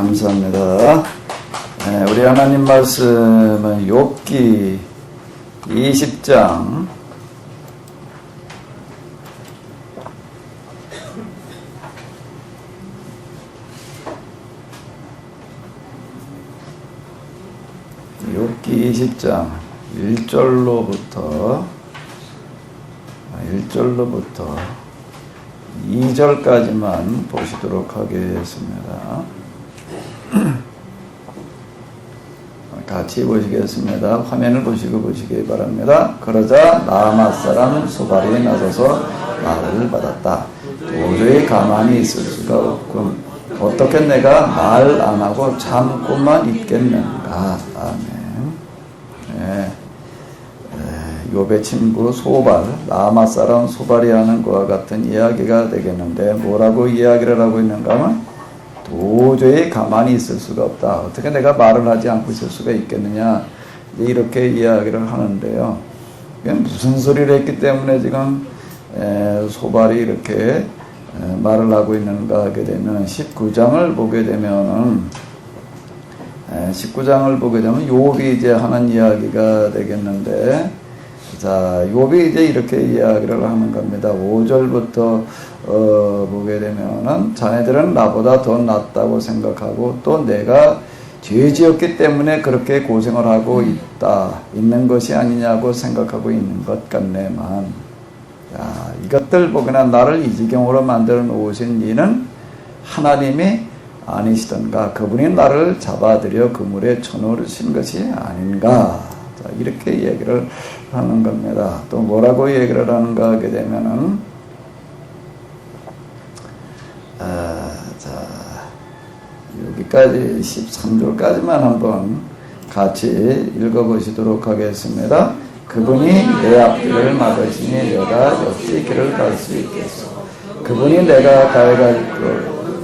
감사합니다. 우리 하나님 말씀은 욥기 20장 1절로부터 2절까지만 보시도록 하겠습니다. 같이 보시겠습니다. 화면을 보시고 보시기 바랍니다. 그러자 나아맛 사람 소발이 나서서 말을 받았다. 도저히 가만히 있을 수가 없군. 어떻게 내가 말 안 하고 참고만 있겠는가. 아멘. 욥의 친구 소발, 나아맛 사람 소발이 하는 것과 같은 이야기가 되겠는데, 뭐라고 이야기를 하고 있는가 하면 도저히 가만히 있을 수가 없다. 어떻게 내가 말을 하지 않고 있을 수가 있겠느냐, 이렇게 이야기를 하는데요. 무슨 소리를 했기 때문에 지금 소발이 이렇게 말을 하고 있는가 하게 되면 19장을 보게 되면 욥이 이제 하는 이야기가 되겠는데, 자, 욥이 이제 이렇게 이야기를 하는 겁니다. 5절부터 보게 되면은 자네들은 나보다 더 낫다고 생각하고 또 내가 죄 지었기 때문에 그렇게 고생을 하고 있는 것이 아니냐고 생각하고 있는 것 같네만. 자, 이것들 보거나 나를 이 지경으로 만들어 놓으신 이는 하나님이 아니시던가, 그분이 나를 잡아들여 그물에 쳐넣으신 것이 아닌가. 자, 이렇게 얘기를 하는 겁니다. 또 뭐라고 얘기를 하는가 하게 되면은, 자, 여기까지 13절까지만 한번 같이 읽어보시도록 하겠습니다. 그분이 내 앞길을 막으시니 내가 어찌 길을 갈 수 있겠소. 그분이 내가 가해갈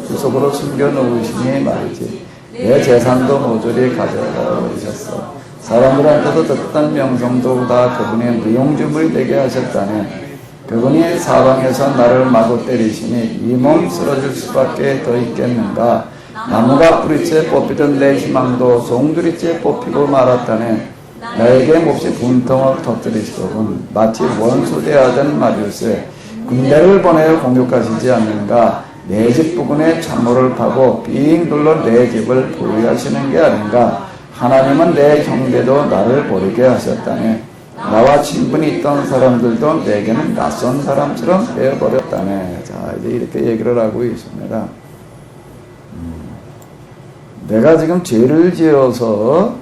구석으로 숨겨놓으시니 말이지. 내 재산도 모조리 가져가 버리셨어. 사람들한테도 듣던 명성도 다 그분의 무용주물이 되게 하셨다네. 그분이 사방에서 나를 마구 때리시니 이 몸 쓰러질 수밖에 더 있겠는가. 나무가 뿌리째 뽑히던 내 희망도 송두리째 뽑히고 말았다네. 나에게 몹시 분통을 터뜨리시더군. 마치 원수 대하던 마리우스에 군대를 보내 공격하시지 않는가. 내 집 부근에 참모를 파고 빙 둘러 내 집을 보유하시는 게 아닌가. 하나님은 내 형제도 나를 버리게 하셨다네. 나와 친분이 있던 사람들도 내게는 낯선 사람처럼 되어버렸다네. 자, 이제 이렇게 얘기를 하고 있습니다. 내가 지금 죄를 지어서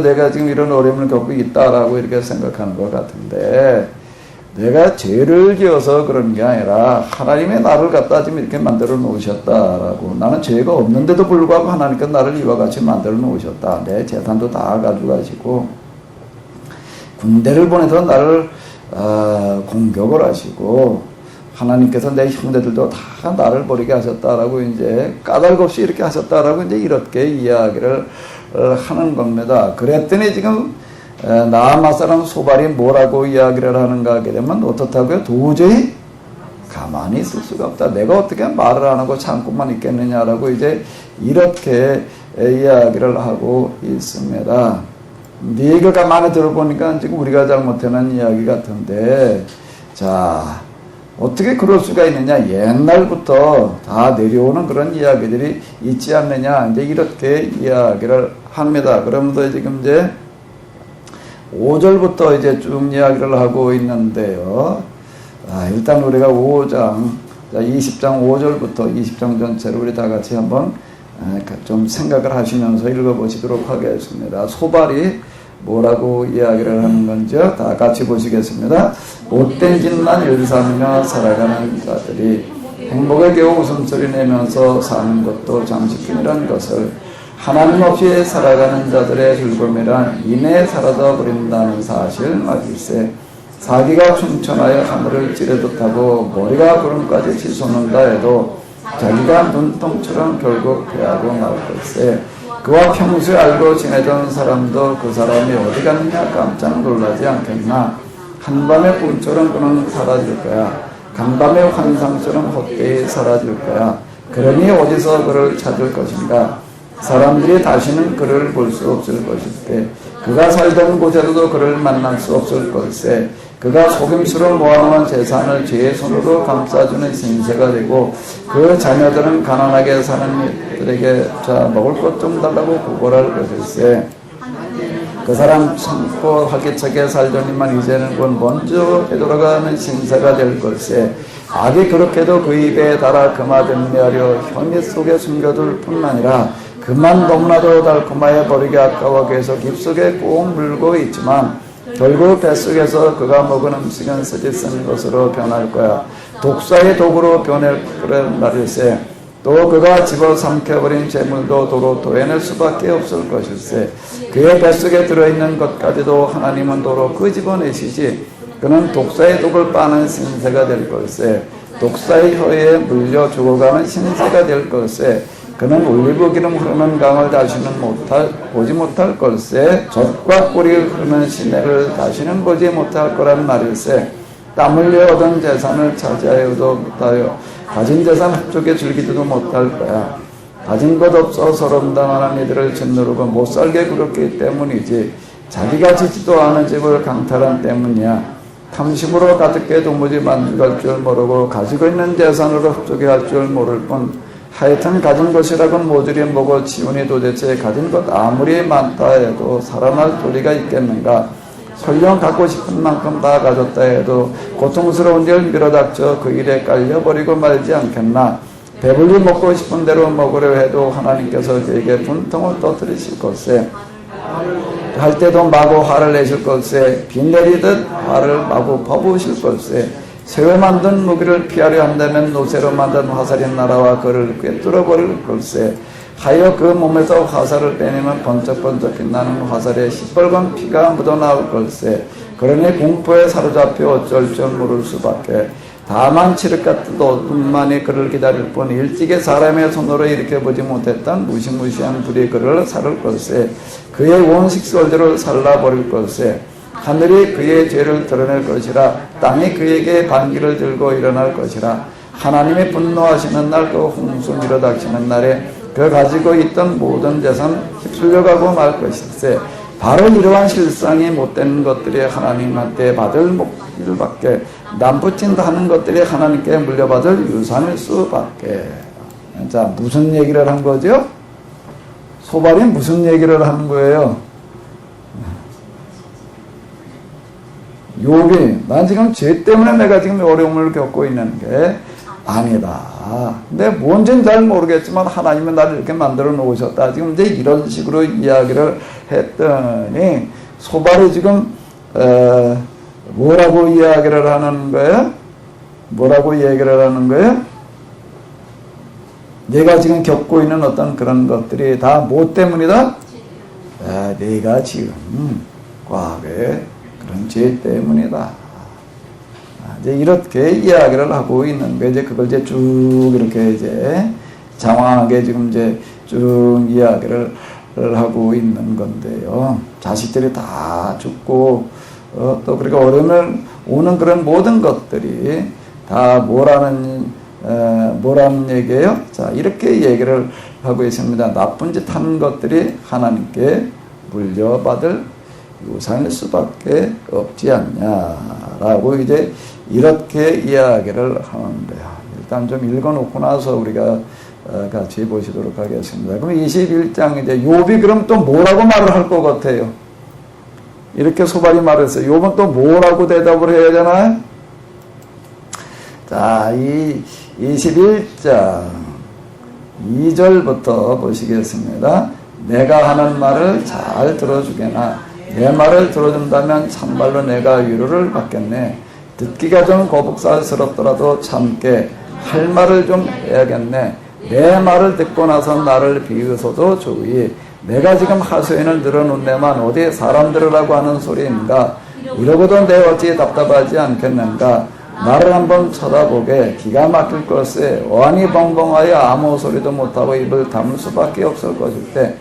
내가 지금 이런 어려움을 겪고 있다라고 이렇게 생각하는 것 같은데, 내가 죄를 지어서 그런 게 아니라 하나님의 나를 갖다 지금 이렇게 만들어 놓으셨다라고. 나는 죄가 없는데도 불구하고 하나님께서 나를 이와 같이 만들어 놓으셨다. 내 재산도 다 가져가시고 군대를 보내서 나를 공격을 하시고 하나님께서 내 형제들도 다 나를 버리게 하셨다라고 이제 까닭없이 이렇게 하셨다라고 이제 이렇게 이야기를 하는 겁니다. 그랬더니 지금 나아맛 사람 소발이 뭐라고 이야기를 하는가 하게 되면 어떻다고요? 도저히 가만히 있을 수가 없다. 내가 어떻게 말을 안 하고 참고만 있겠느냐라고 이제 이렇게 이야기를 하고 있습니다. 네 얘기를 가만히 들어보니까 지금 우리가 잘못하는 이야기 같은데, 자, 어떻게 그럴 수가 있느냐. 옛날부터 다 내려오는 그런 이야기들이 있지 않느냐. 이제 이렇게 이야기를 합니다. 그러면서 지금 이제 5절부터 이제 쭉 이야기를 하고 있는데요. 일단 우리가 5장, 20장 5절부터 20장 전체를 우리 다 같이 한번 좀 생각을 하시면서 읽어보시도록 하겠습니다. 소발이 뭐라고 이야기를 하는 건지 다 같이 보시겠습니다. 못된 짓만 일삼으며 살아가는 자들이 행복에 겨우 웃음소리 내면서 사는 것도 잠시뿐이란 것을, 하나님 없이 살아가는 자들의 즐거움이란 이내 사라져 버린다는 사실 말일세. 사기가 춘천하여 하늘을 찌르듯 하고 머리가 구름까지 치솟는다 해도 자기가 눈동처럼 결국 패하고 말 걸세. 그와 평소에 알고 지내던 사람도 그 사람이 어디 갔느냐 깜짝 놀라지 않겠나. 한밤의 꿈처럼 그는 사라질 거야. 간밤의 환상처럼 헛되이 사라질 거야. 그러니 어디서 그를 찾을 것인가? 사람들이 다시는 그를 볼 수 없을 것일 때 그가 살던 곳에서도 그를 만날 수 없을 것세. 그가 속임수로 모아놓은 재산을 죄의 손으로 감싸주는 신세가 되고 그 자녀들은 가난하게 사는 이들에게 자 먹을 것 좀 달라고 구걸할 것일세. 그 사람 참고 활기차게 살더니만 이제는 곧 먼저 되돌아가는 신세가 될 걸세. 악이 그렇게도 그 입에 달아 금화된매하려 혀밑 속에 숨겨둘 뿐 아니라 그만 너무나도 달콤하여 버리기 아까워 계속 입속에 꼭 물고 있지만 결국 뱃속에서 그가 먹은 음식은 쓰디 쓴 것으로 변할 거야. 독사의 독으로 변할 그런 날일세. 또 그가 집어삼켜버린 재물도 도로 토해낼 수밖에 없을 것일세. 그의 뱃속에 들어있는 것까지도 하나님은 도로 끄집어내시지. 그는 독사의 독을 빠는 신세가 될 걸세. 독사의 혀에 물려 죽어가는 신세가 될 걸세. 그는 올리브 기름 흐르는 강을 다시는 보지 못할 걸세. 젖과 꿀이 흐르는 시내를 다시는 보지 못할 거란 말일세. 땀 흘려 얻은 재산을 차지하여도 못하여 가진 재산 한쪽에 즐기지도 못할 거야. 가진 것 없어 서름당하는 이들을 짓누르고 못살게 굴었기 때문이지 자기가 짓지도 않은 집을 강탈한 때문이야. 탐심으로 가득해 도무지 만족할 줄 모르고 가지고 있는 재산으로 흡족해 할 줄 모를 뿐 하여튼 가진 것이라곤 모조리 먹어 지운이 도대체 가진 것 아무리 많다 해도 살아날 도리가 있겠는가. 설령 갖고 싶은 만큼 다 가졌다 해도 고통스러운 일 밀어닥쳐 그 일에 깔려버리고 말지 않겠나. 배불리 먹고 싶은 대로 먹으려 해도 하나님께서 그에게 분통을 터뜨리실 것에 할 때도 마구 화를 내실 것에 비 내리듯 화를 마구 퍼부으실 것에 새로 만든 무기를 피하려 한다면 노새로 만든 화살이 날아와 그를 꿰뚫어 버릴 걸세. 하여 그 몸에서 화살을 빼내면 번쩍번쩍 빛나는 화살에 시뻘건 피가 묻어나올 걸세. 그러니 공포에 사로잡혀 어쩔 줄 모를 수밖에. 다만 칠흑 같은 어둠만이 그를 기다릴 뿐 일찍이 사람의 손으로 일으켜보지 못했던 무시무시한 불이 그를 살을 걸세. 그의 원식설대로 살라버릴 걸세. 하늘이 그의 죄를 드러낼 것이라. 땅이 그에게 반기를 들고 일어날 것이라. 하나님이 분노하시는 날 그 홍수 밀어닥치는 날에 그 가지고 있던 모든 재산 휩쓸려가고 말 것일세. 바로 이러한 실상이 못된 것들이 하나님한테 받을 목일밖에 남부친다 하는 것들이 하나님께 물려받을 유산일 수밖에. 자, 무슨 얘기를 한 거죠? 소발이 무슨 얘기를 하는 거예요? 욥이 난 지금 죄 때문에 내가 지금 어려움을 겪고 있는 게 아니다. 근데 뭔지는 잘 모르겠지만 하나님은 나를 이렇게 만들어 놓으셨다. 지금 이제 이런 식으로 이야기를 했더니 소발이 지금 뭐라고 이야기를 하는 거예요? 뭐라고 얘기를 하는 거예요? 내가 지금 겪고 있는 어떤 그런 것들이 다 뭐 때문이다? 내가 지금 과거에 그런 죄 때문이다. 이제 이렇게 이야기를 하고 있는 게 이제 그걸 이제 쭉 이렇게 이제 장황하게 지금 이제 쭉 이야기를 하고 있는 건데요. 자식들이 다 죽고 또 그렇게 어려움을 오는 그런 모든 것들이 다 뭐라는 얘기예요? 자, 이렇게 얘기를 하고 있습니다. 나쁜 짓 하는 것들이 하나님께 물려받을 유산일 수밖에 없지 않냐라고 이제 이렇게 이야기를 하는데요. 일단 좀 읽어놓고 나서 우리가 같이 보시도록 하겠습니다. 그럼 21장 이제 욥이 그럼 또 뭐라고 말을 할 것 같아요? 이렇게 소발이 말했어요. 욥은 또 뭐라고 대답을 해야 되나요? 자, 이 21장 2절부터 보시겠습니다. 내가 하는 말을 잘 들어주게나 내 말을 들어준다면 참말로 내가 위로를 받겠네. 듣기가 좀 거북살스럽더라도 참게 할 말을 좀 해야겠네. 내 말을 듣고 나서 나를 비웃어도 좋으이. 내가 지금 하소연을 늘어놓네만 어디 사람들으라고 하는 소리인가. 이러고도 내 어찌 답답하지 않겠는가. 나를 한번 쳐다보게. 기가 막힐 것에 어안이 벙벙하여 아무 소리도 못하고 입을 다물 수밖에 없을 것일 때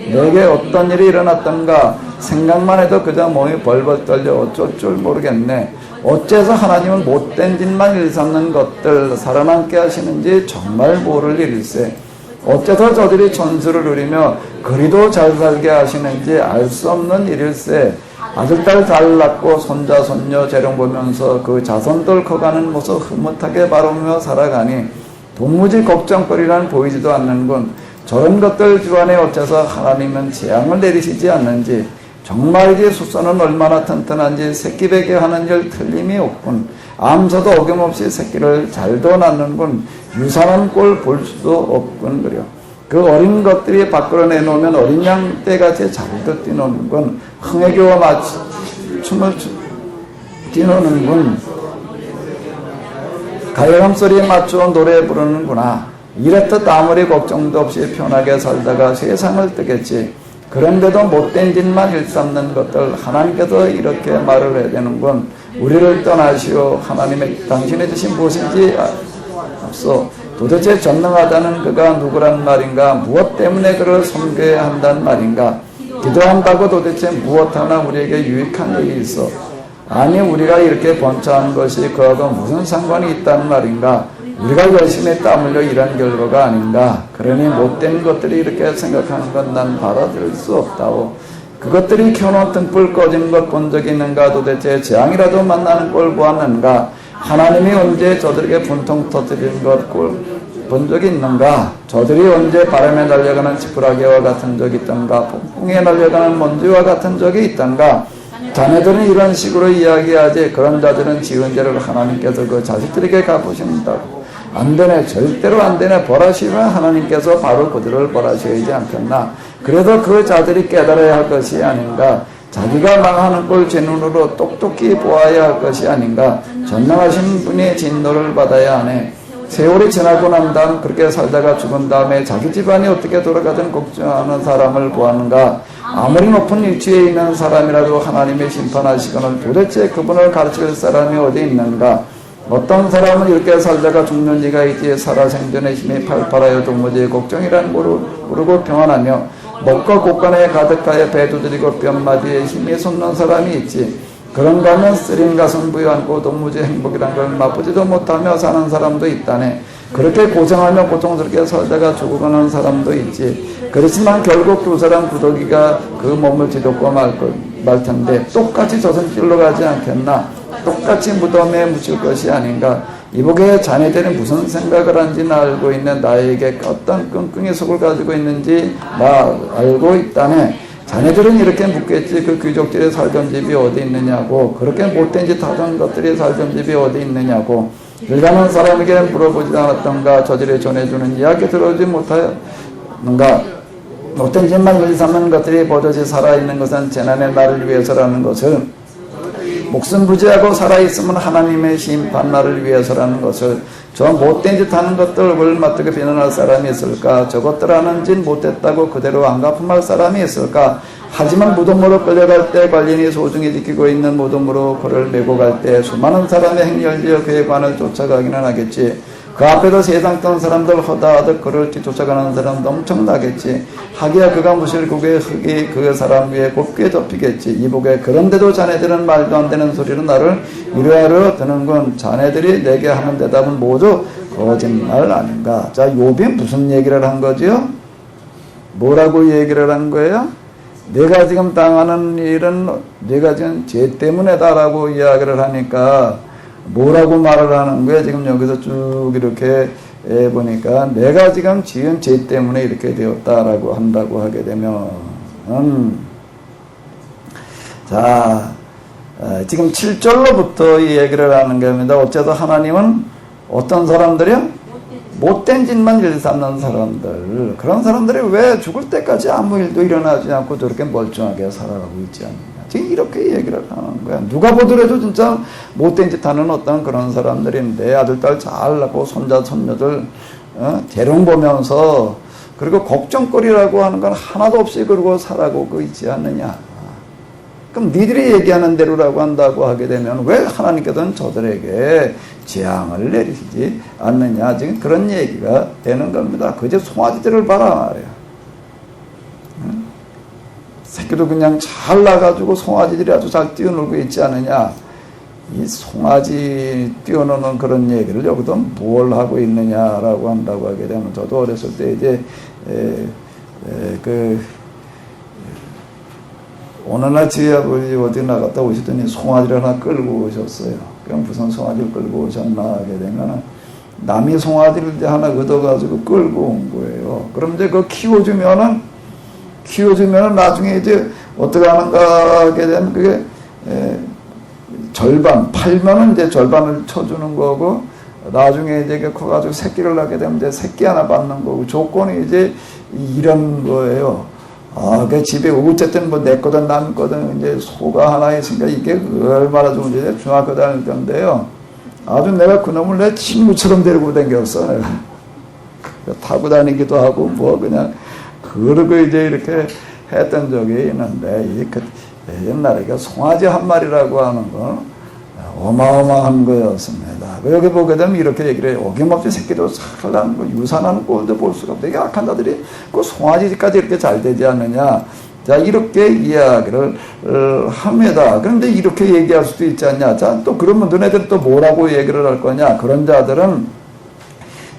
내게 어떤 일이 일어났던가 생각만 해도 그저 몸이 벌벌 떨려 어쩔 줄 모르겠네. 어째서 하나님은 못된 짓만 일삼는 것들 살아남게 하시는지 정말 모를 일일세. 어째서 저들이 천수를 누리며 그리도 잘 살게 하시는지 알 수 없는 일일세. 아들딸 잘 낳고 손자 손녀 재롱 보면서 그 자손들 커가는 모습 흐뭇하게 바라보며 살아가니 도무지 걱정거리란 보이지도 않는군. 저런 것들 주안에 어째서 하나님은 재앙을 내리시지 않는지, 정말이지 숫소는 얼마나 튼튼한지 새끼베개 하는 일 틀림이 없군. 암소도 어김없이 새끼를 잘도 낳는군. 유산한 꼴 볼 수도 없군. 그려. 그 어린 것들이 밖으로 내놓으면 어린 양 떼같이 잘도 뛰노는군. 흥에 겨워 마치 춤을 뛰노는군. 가요음 소리에 맞추어 노래 부르는구나. 이랬듯 아무리 걱정도 없이 편하게 살다가 세상을 뜨겠지. 그런데도 못된 짓만 일삼는 것들 하나님께서 이렇게 말을 해야 되는군. 우리를 떠나시오. 하나님의 당신의 뜻이 무엇인지 앞서 도대체 전능하다는 그가 누구란 말인가? 무엇 때문에 그를 섬겨야 한다는 말인가? 기도한다고 도대체 무엇 하나 우리에게 유익한 일이 있어? 아니 우리가 이렇게 번창한 것이 그하고 무슨 상관이 있다는 말인가? 우리가 열심히 땀 흘려 일한 결과가 아닌가? 그러니 못된 것들이 이렇게 생각하는 건 난 받아들일 수 없다오. 그것들이 켜놓은 등불 꺼진 것 본 적이 있는가? 도대체 재앙이라도 만나는 꼴 보았는가? 하나님이 언제 저들에게 분통 터뜨리는 것 본 적이 있는가? 저들이 언제 바람에 날려가는 지푸라기와 같은 적이 있던가? 폭풍에 날려가는 먼지와 같은 적이 있던가? 자네들은 이런 식으로 이야기하지. 그런 자들은 지은 죄를 하나님께서 그 자식들에게 갚으신다고. 안 되네. 절대로 안 되네. 벌하시면 하나님께서 바로 그들을 벌하셔야지 않겠나. 그래도 그 자들이 깨달아야 할 것이 아닌가. 자기가 망하는 걸 제 눈으로 똑똑히 보아야 할 것이 아닌가. 전능하신 분이 진노를 받아야 하네. 세월이 지나고 난 다음 그렇게 살다가 죽은 다음에 자기 집안이 어떻게 돌아가든 걱정하는 사람을 보았는가. 아무리 높은 위치에 있는 사람이라도 하나님의 심판하시거늘 도대체 그분을 가르칠 사람이 어디 있는가. 어떤 사람은 이렇게 살다가 죽는 이가 있지. 살아생전의 힘이 팔팔하여 도무지 걱정이란 모르고 평안하며 먹고 곳간에 가득하여 배 두드리고 뼘마디에 힘이 솟는 사람이 있지. 그런가 하면 쓰린 가슴 부여안고 도무지 행복이란 걸 맛보지도 못하며 사는 사람도 있다네. 그렇게 고생하며 고통스럽게 살다가 죽어가는 사람도 있지. 그렇지만 결국 두 사람 구더기가 그 몸을 뒤덮고 말 텐데 똑같이 저승길로 가지 않겠나. 똑같이 무덤에 묻힐 것이 아닌가. 이보게 자네들이 무슨 생각을 한지는 알고 있는 나에게 어떤 끙끙이 속을 가지고 있는지 알고 있다네. 자네들은 이렇게 묻겠지. 그 귀족들이 살던 집이 어디 있느냐고. 그렇게 못된 짓 하던 것들이 살던 집이 어디 있느냐고. 일가는 사람에게 물어보지 않았던가. 저들이 전해주는 이야기 들어오지 못하였는가. 못된 짓만 일삼는 것들이 버젓이 살아있는 것은 재난의 날을 위해서라는 것을, 목숨 부지하고 살아있으면 하나님의 심판 날을 위해서라는 것을, 저 못된 짓 하는 것들을 맡들게 비난할 사람이 있을까? 저것들 하는 짓 못했다고 그대로 안 갚음할 사람이 있을까? 하지만 무덤으로 끌려갈 때 관리인이 소중히 지키고 있는 무덤으로 그를 메고 갈 때 수많은 사람의 행렬지어 그의 관을 쫓아가기는 하겠지. 그 앞에도 세상 떤 사람들 허다하듯 그를 뒤쫓아가는 사람도 엄청나겠지. 하기야 그가 무실 국의 흙이 그 사람 위에 곱게 덮이겠지. 이보게 그런데도 자네들은 말도 안 되는 소리로 나를 위로하려 드는군. 자네들이 내게 하는 대답은 모두 거짓말 아닌가. 자, 욥이 무슨 얘기를 한 거지요? 뭐라고 얘기를 한 거예요? 내가 지금 당하는 일은 내가 지금 죄 때문에다라고 이야기를 하니까 뭐라고 말을 하는 거야? 지금 여기서 쭉 이렇게 보니까 내가 지금 지은 죄 때문에 이렇게 되었다라고 한다고 하게 되면, 자, 지금 7절로부터 이 얘기를 하는 겁니다. 어째서 하나님은 어떤 사람들이요? 못된 짓만 일삼는 사람들, 그런 사람들이 왜 죽을 때까지 아무 일도 일어나지 않고 저렇게 멀쩡하게 살아가고 있지 않느냐. 지금 이렇게 얘기를 하는 거야. 누가 보더라도 진짜 못된 짓 하는 어떤 그런 사람들인데, 아들, 딸 잘 낳고 손자, 손녀들 재롱 보면서, 그리고 걱정거리라고 하는 건 하나도 없이 그러고 살아가고 있지 않느냐. 그럼 니들이 얘기하는 대로라고 한다고 하게 되면 왜 하나님께서는 저들에게 재앙을 내리시지 않느냐. 지금 그런 얘기가 되는 겁니다. 그저 송아지들을 봐라 말이야. 새끼도 그냥 잘 나가지고 송아지들이 아주 잘 뛰어놀고 있지 않느냐. 이 송아지 뛰어노는 그런 얘기를 여기도 뭘 하고 있느냐라고 한다고 하게 되면, 저도 어렸을 때 이제 어느 날 저희 아버지 어디 나갔다 오시더니 송아지를 하나 끌고 오셨어요. 그럼 무슨 송아지를 끌고 오셨나 하게 되면, 남이 송아지를 이제 하나 얻어가지고 끌고 온 거예요. 그럼 이제 그거 키워주면은 나중에 이제 어떻게 하는가 하게 되면, 그게 절반, 팔면은 이제 절반을 쳐주는 거고, 나중에 이제 커가지고 새끼를 낳게 되면 이제 새끼 하나 받는 거고, 조건이 이제 이런 거예요. 그 집에 어쨌든 뭐 내 거든 남 거든 이제 소가 하나 있으니까 이게 얼마나 좋은지 중학교 다닐 건데요. 아주 내가 그놈을 내 친구처럼 데리고 다녔어. 내가. 타고 다니기도 하고 뭐 그냥 그러고 이제 이렇게 했던 적이 있는데, 옛날에 송아지 한 마리라고 하는 건 어마어마한 거였습니다. 여기 보게 되면 이렇게 얘기를 해요. 어김없이 새끼도 잘 나는 거, 유산하는 꼴도 볼 수가 없다. 이게 악한 자들이 그 송아지까지 이렇게 잘 되지 않느냐. 자, 이렇게 이야기를 합니다. 그런데 이렇게 얘기할 수도 있지 않냐. 자, 또 그러면 너네들 또 뭐라고 얘기를 할 거냐. 그런 자들은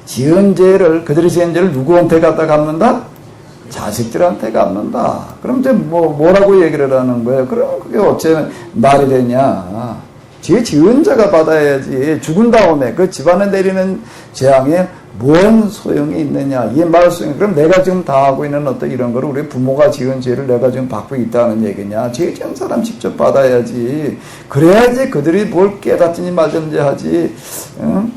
지은 죄를, 그들이 지은 죄를 누구한테 갖다 갚는다? 자식들한테 갚는다. 그럼 이제 뭐라고 얘기를 하는 거예요? 그럼 그게 어째 말이 되냐. 죄 지은 자가 받아야지. 죽은 다음에 그 집안에 내리는 재앙에 뭔 소용이 있느냐. 이게 말 소용. 그럼 내가 지금 당하고 있는 어떤 이런 거를 우리 부모가 지은 죄를 내가 지금 받고 있다는 얘기냐. 죄 지은 사람 직접 받아야지. 그래야지 그들이 뭘 깨닫든지 말든지 하지. 응?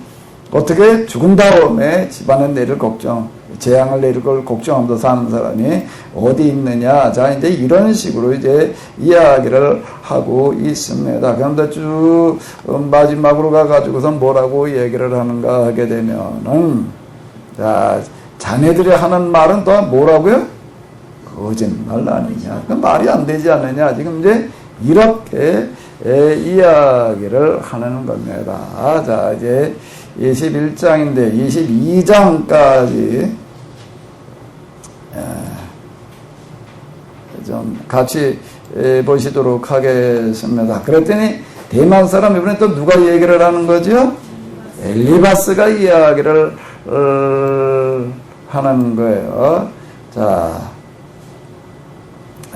어떻게 죽은 다음에 집안에 내릴 걱정, 재앙을 내릴 걸 걱정하면서 사는 사람이 어디 있느냐. 자, 이제 이런 식으로 이제 이야기를 하고 있습니다. 그런데 쭉 마지막으로 가가지고서 뭐라고 얘기를 하는가 하게 되면은, 자, 자네들이 하는 말은 또 뭐라고요? 거짓말 아니냐. 그 말이 안 되지 않느냐. 지금 이제 이렇게 이야기를 하는 겁니다. 자, 이제 21장인데 22장까지 좀 같이 보시도록 하겠습니다. 그랬더니 대만 사람 이번에 또 누가 얘기를 하는 거죠? 엘리바스가 이야기를 하는 거예요. 자,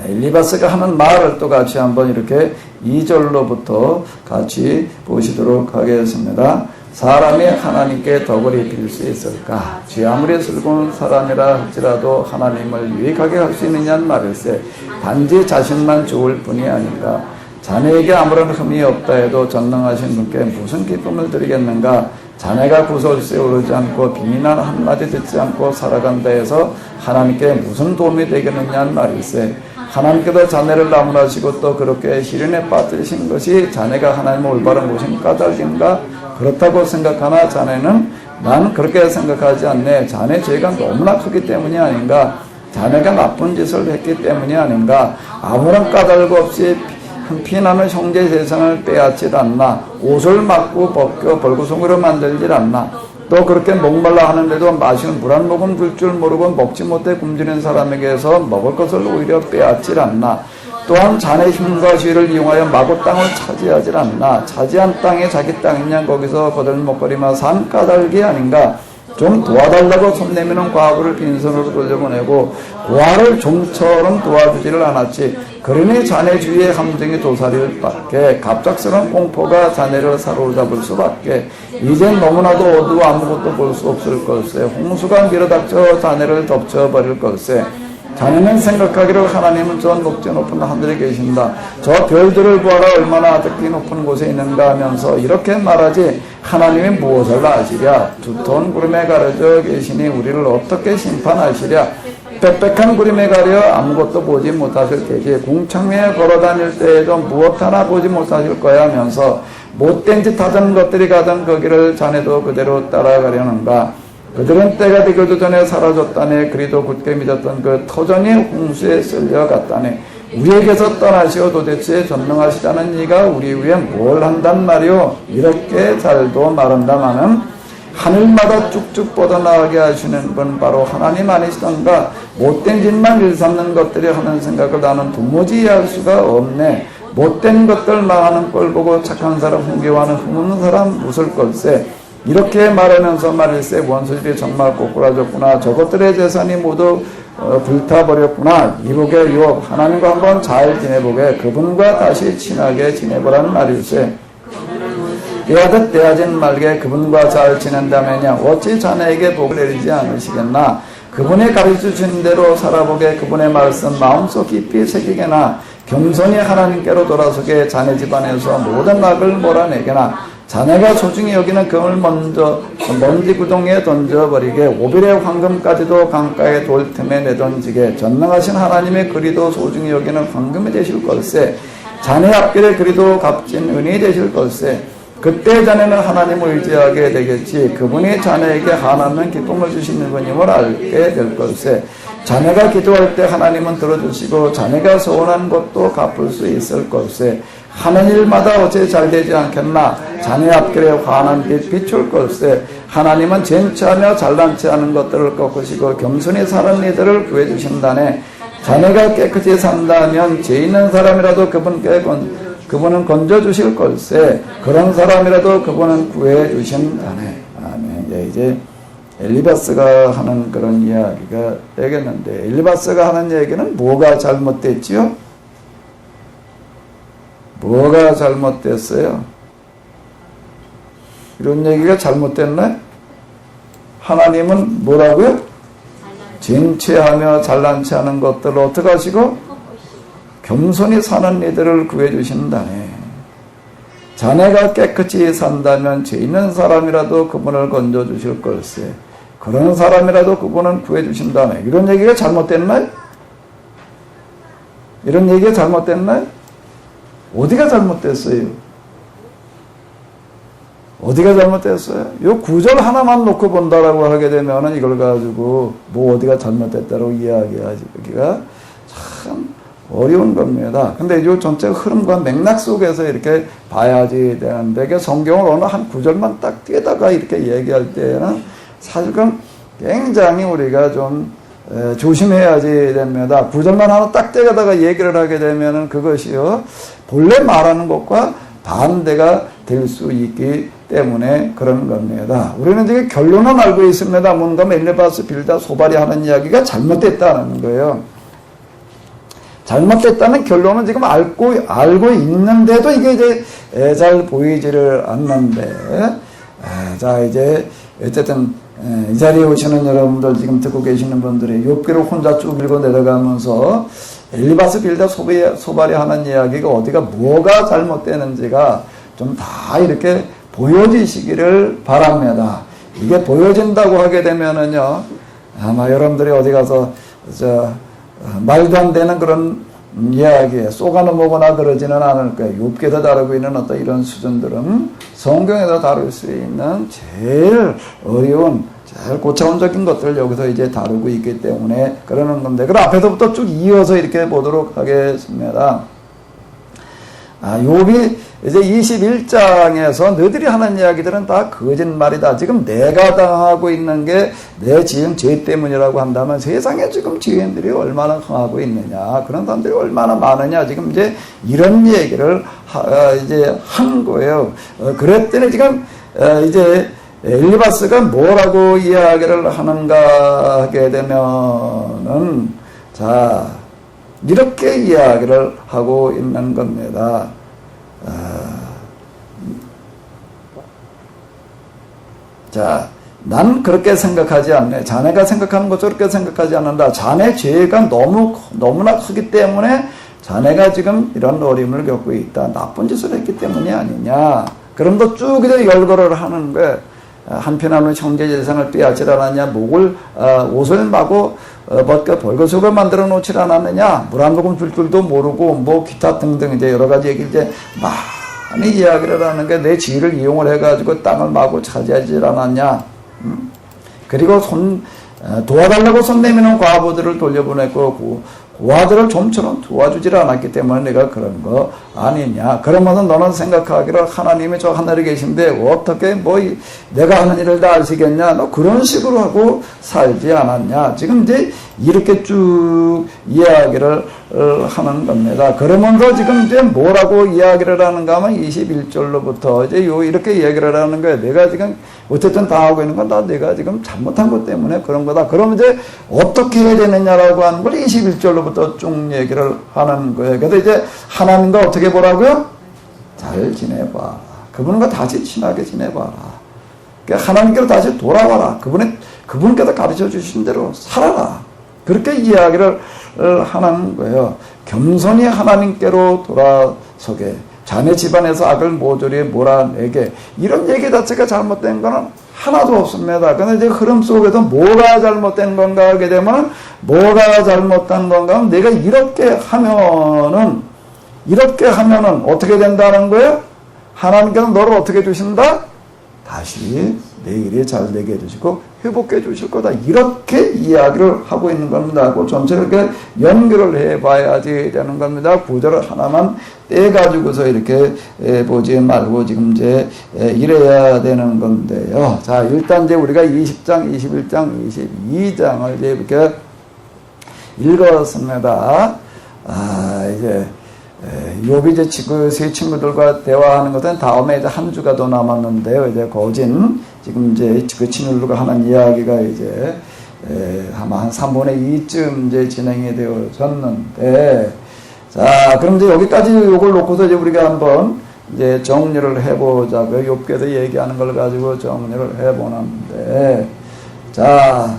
엘리바스가 하는 말을 또 같이 한번 이렇게 2절로부터 같이 보시도록 하겠습니다. 사람이 하나님께 덕을 입힐 수 있을까? 쥐 아무리 슬픈 사람이라 할지라도 하나님을 유익하게 할 수 있느냐는 말일세. 단지 자신만 좋을 뿐이 아닌가. 자네에게 아무런 흠이 없다 해도 전능하신 분께 무슨 기쁨을 드리겠는가. 자네가 구설수에 오르지 않고 비난 한마디 듣지 않고 살아간다 해서 하나님께 무슨 도움이 되겠느냐는 말일세. 하나님께서 자네를 나무라시고 또 그렇게 시련에 빠뜨리신 것이 자네가 하나님의 올바른 모신 까닭인가? 그렇다고 생각하나 자네는 난 그렇게 생각하지 않네. 자네 죄가 너무나 크기 때문이 아닌가? 자네가 나쁜 짓을 했기 때문이 아닌가? 아무런 까닭 없이 피나는 형제 재산을 빼앗질 않나? 옷을 맞고 벗겨 벌구송이로 만들질 않나? 또 그렇게 목말라 하는데도 마시는 물 한 모금 줄 줄 모르고 먹지 못해 굶주린 사람에게서 먹을 것을 오히려 빼앗질 않나? 또한 자네 힘과 지혜를 이용하여 마구 땅을 차지하질 않나? 차지한 땅에 자기 땅이냐 거기서 거들먹거리며 산 까닭이 아닌가? 좀 도와달라고 손 내미는 과부를 빈손으로 돌려보내고 고아를 종처럼 도와주지를 않았지. 그러니 자네 주위에 함정이 도사릴 밖에 갑작스러운 공포가 자네를 사로잡을 수밖에. 이젠 너무나도 어두워 아무것도 볼 수 없을 걸세. 홍수가 밀어닥쳐 자네를 덮쳐버릴 걸세. 자네는 생각하기를 하나님은 저 높지 높은 하늘에 계신다. 저 별들을 보아라 얼마나 듣기 높은 곳에 있는가 하면서 이렇게 말하지. 하나님이 무엇을 아시랴. 두터운 구름에 가려져 계시니 우리를 어떻게 심판하시랴. 빽빽한 구름에 가려 아무것도 보지 못하실 테지. 궁창 위에 걸어다닐 때에도 무엇 하나 보지 못하실 거야 하면서 못된 짓 하던 것들이 가던 거기를 자네도 그대로 따라가려는가. 그들은 때가 되기도 전에 사라졌다네. 그리도 굳게 믿었던 그 터전이 홍수에 쓸려갔다네. 우리에게서 떠나시오. 도대체 전능하시다는 이가 우리 위에 뭘 한단 말이오. 이렇게 잘도 말한다마는 하늘마다 쭉쭉 뻗어나가게 하시는 분 바로 하나님 아니시던가. 못된 짓만 일삼는 것들이 하는 생각을 나는 도무지 이해할 수가 없네. 못된 것들 망하는 꼴 보고 착한 사람 흥겨워하는 흠없는 사람 웃을 걸세. 이렇게 말하면서 말일세. 원수들이 정말 꼬꾸라졌구나. 저것들의 재산이 모두 불타버렸구나. 이보게 유업. 하나님과 한번 잘 지내보게. 그분과 다시 친하게 지내보라는 말일세. 대하듯 대하진 말게. 그분과 잘 지낸다면야 어찌 자네에게 복을 내리지 않으시겠나. 그분이 가르쳐주신 대로 살아보게. 그분의 말씀 마음속 깊이 새기게나. 겸손히 하나님께로 돌아서게. 자네 집안에서 모든 악을 몰아내게나. 자네가 소중히 여기는 금을 먼지 구덩이에 던져버리게. 오빌의 황금까지도 강가의 돌 틈에 내던지게. 전능하신 하나님의 그리도 소중히 여기는 황금이 되실 걸세. 자네 앞길에 그리도 값진 은이 되실 걸세. 그때 자네는 하나님을 의지하게 되겠지. 그분이 자네에게 한없는 기쁨을 주시는 분임을 알게 될 걸세. 자네가 기도할 때 하나님은 들어주시고 자네가 소원한 것도 갚을 수 있을 걸세. 하는 일마다 어째 잘 되지 않겠나. 자네 앞길에 환한 빛 비출 걸세. 하나님은 쟁취하며 잘난치 않은 것들을 꺾으시고 겸손히 사는 이들을 구해주신다네. 자네가 깨끗이 산다면 죄 있는 사람이라도 그분은 건져주실 걸세. 그런 사람이라도 그분은 구해주신다네. 아멘. 예, 이제 엘리바스가 하는 그런 이야기가 되겠는데, 엘리바스가 하는 얘기는 뭐가 잘못됐지요? 뭐가 잘못됐어요? 이런 얘기가 잘못됐나요? 하나님은 뭐라고요? 쟁취하며 잘난치 않은 것들을 어떻게 하시고? 겸손히 사는 이들을 구해주신다네. 자네가 깨끗이 산다면 죄 있는 사람이라도 그분을 건져주실 걸세. 그런 사람이라도 그분은 구해주신다네. 이런 얘기가 잘못됐나요? 이런 얘기가 잘못됐나요? 어디가 잘못됐어요? 어디가 잘못됐어요? 요 구절 하나만 놓고 본다라고 하게 되면은 이걸 가지고 뭐 어디가 잘못됐다고 이야기하기가 참 어려운 겁니다. 근데 이 전체 흐름과 맥락 속에서 이렇게 봐야지 되는데, 이게 성경을 어느 한 구절만 딱 띄다가 이렇게 얘기할 때는 사실은 굉장히 우리가 좀 조심해야지 됩니다. 구절만 하나 딱 떼다가 얘기를 하게 되면은 그것이요, 본래 말하는 것과 반대가 될 수 있기 때문에 그런 겁니다. 우리는 지금 결론은 알고 있습니다. 뭔가 엘리바스, 빌다, 소발이 하는 이야기가 잘못됐다는 거예요. 잘못됐다는 결론은 지금 알고 있는데도 이게 이제 잘 보이지를 않는데, 자, 이제 어쨌든 이 자리에 오시는 여러분들, 지금 듣고 계시는 분들이 욥기를 혼자 쭉 읽어 내려가면서 엘리바스, 빌다, 소발이 하는 이야기가 어디가 뭐가 잘못되는지가 좀 다 이렇게 보여지시기를 바랍니다. 이게 보여진다고 하게 되면은요, 아마 여러분들이 어디 가서 말도 안 되는 그런 이야기에 쏘가넘어거나 그러지는 않을 거예요. 욥기에서 다루고 있는 어떤 이런 수준들은 성경에서 다룰 수 있는 제일 어려운, 제일 고차원적인 것들을 여기서 이제 다루고 있기 때문에 그러는 건데, 그럼 앞에서부터 쭉 이어서 이렇게 보도록 하겠습니다. 욥이 이제 21장에서 너희들이 하는 이야기들은 다 거짓말이다. 지금 내가 당하고 있는 게 내 지은 죄 때문이라고 한다면 세상에 지금 죄인들이 얼마나 흥하고 있느냐, 그런 사람들이 얼마나 많으냐, 지금 이제 이런 얘기를 이제 한 거예요. 그랬더니 지금 이제 엘리바스가 뭐라고 이야기를 하는가 하게 되면은, 자, 이렇게 이야기를 하고 있는 겁니다. 자, 난 그렇게 생각하지 않네. 자네가 생각하는 것처럼 그렇게 생각하지 않는다. 자네 죄가 너무나 크기 때문에 자네가 지금 이런 어려움을 겪고 있다. 나쁜 짓을 했기 때문이 아니냐. 그럼도 쭉 이제 열거를 하는 거예요. 한편으로는 형제 재산을 빼앗지 않았냐, 옷을 마고 벗겨 벌거벗어 만들어 놓지 않았느냐, 물 한 모금 줄 줄도 모르고 뭐 기타 등등 이제 여러 가지 얘기 이제 많이 이야기를 하는 게, 내 지위를 이용을 해가지고 땅을 마구 차지하지 않았냐, 그리고 도와달라고 손 내미는 과부들을 돌려보냈고 그 아들을 좀처럼 도와주질 않았기 때문에 내가 그런 거 아니냐. 그러면서 너는 생각하기를 하나님이 저 하늘에 계신데 어떻게 뭐 내가 하는 일을 다 아시겠냐. 너 그런 식으로 하고 살지 않았냐. 지금 이제 이렇게 쭉 이야기를 하는 겁니다. 그러면서 지금 이제 뭐라고 이야기를 하는가 하면 21절로부터 이제 이렇게 이야기를 하는 거예요. 내가 지금 어쨌든 다 하고 있는 건 다 내가 지금 잘못한 것 때문에 그런 거다. 그럼 이제 어떻게 해야 되느냐라고 하는 걸 21절로부터 쭉 얘기를 하는 거예요. 그래서 이제 하나님과 어떻게 보라고요? 잘 지내봐. 그분과 다시 친하게 지내봐라. 그러니까 하나님께로 다시 돌아와라. 그분께서 가르쳐 주신 대로 살아라. 그렇게 이야기를 하는 거예요. 겸손히 하나님께로 돌아서게. 자네 집안에서 악을 모조리 몰아내게. 이런 얘기 자체가 잘못된 거는 하나도 없습니다. 그런데 이제 흐름 속에서 뭐가 잘못된 건가 하게 되면 뭐가 잘못된 건가 하면 내가 이렇게 하면은 어떻게 된다는 거예요? 하나님께서 너를 어떻게 주신다? 다시 내 일이 잘 되게 해주시고 회복해 주실 거다. 이렇게 이야기를 하고 있는 겁니다. 그 전체를 이렇게 연결을 해봐야지 되는 겁니다. 구절을 하나만 떼가지고서 이렇게 보지 말고 지금 이제 이래야 되는 건데요. 자, 일단 이제 우리가 20장, 21장, 22장을 이제 이렇게 읽었습니다. 이제 욥이 이제 그 세 친구들과 대화하는 것은 다음에 이제 한 주가 더 남았는데요. 이제 거진 지금 이제 그 친구들과 하는 이야기가 이제 아마 한 3분의 2쯤 이제 진행이 되어졌는데, 자, 그럼 이제 여기까지 요걸 놓고서 이제 우리가 한번 이제 정리를 해보자고요. 욥께서 얘기하는 걸 가지고 정리를 해보는데, 자,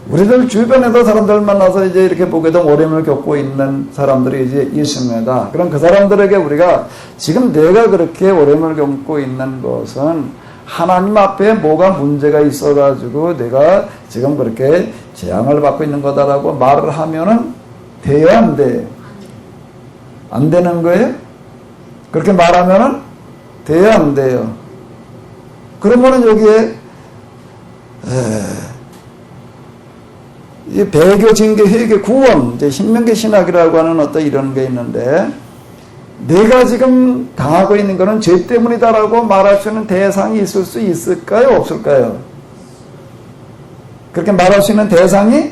우리들 주변에도 사람들 만나서 이제 이렇게 보게 되면 어려움을 겪고 있는 사람들이 이제 있습니다. 그럼 그 사람들에게 우리가 지금 내가 그렇게 어려움을 겪고 있는 것은 하나님 앞에 뭐가 문제가 있어가지고 내가 지금 그렇게 재앙을 받고 있는 거다라고 말을 하면은 돼요, 안 돼요? 안 되는 거예요? 그렇게 말하면은 돼요, 안 돼요? 그러면은 여기에 이 배교, 징계, 회개, 구원, 이제 신명계 신학이라고 하는 어떤 이런 게 있는데, 내가 지금 당하고 있는 거는 죄 때문이다라고 말할 수 있는 대상이 있을 수 있을까요? 없을까요? 그렇게 말할 수 있는 대상이,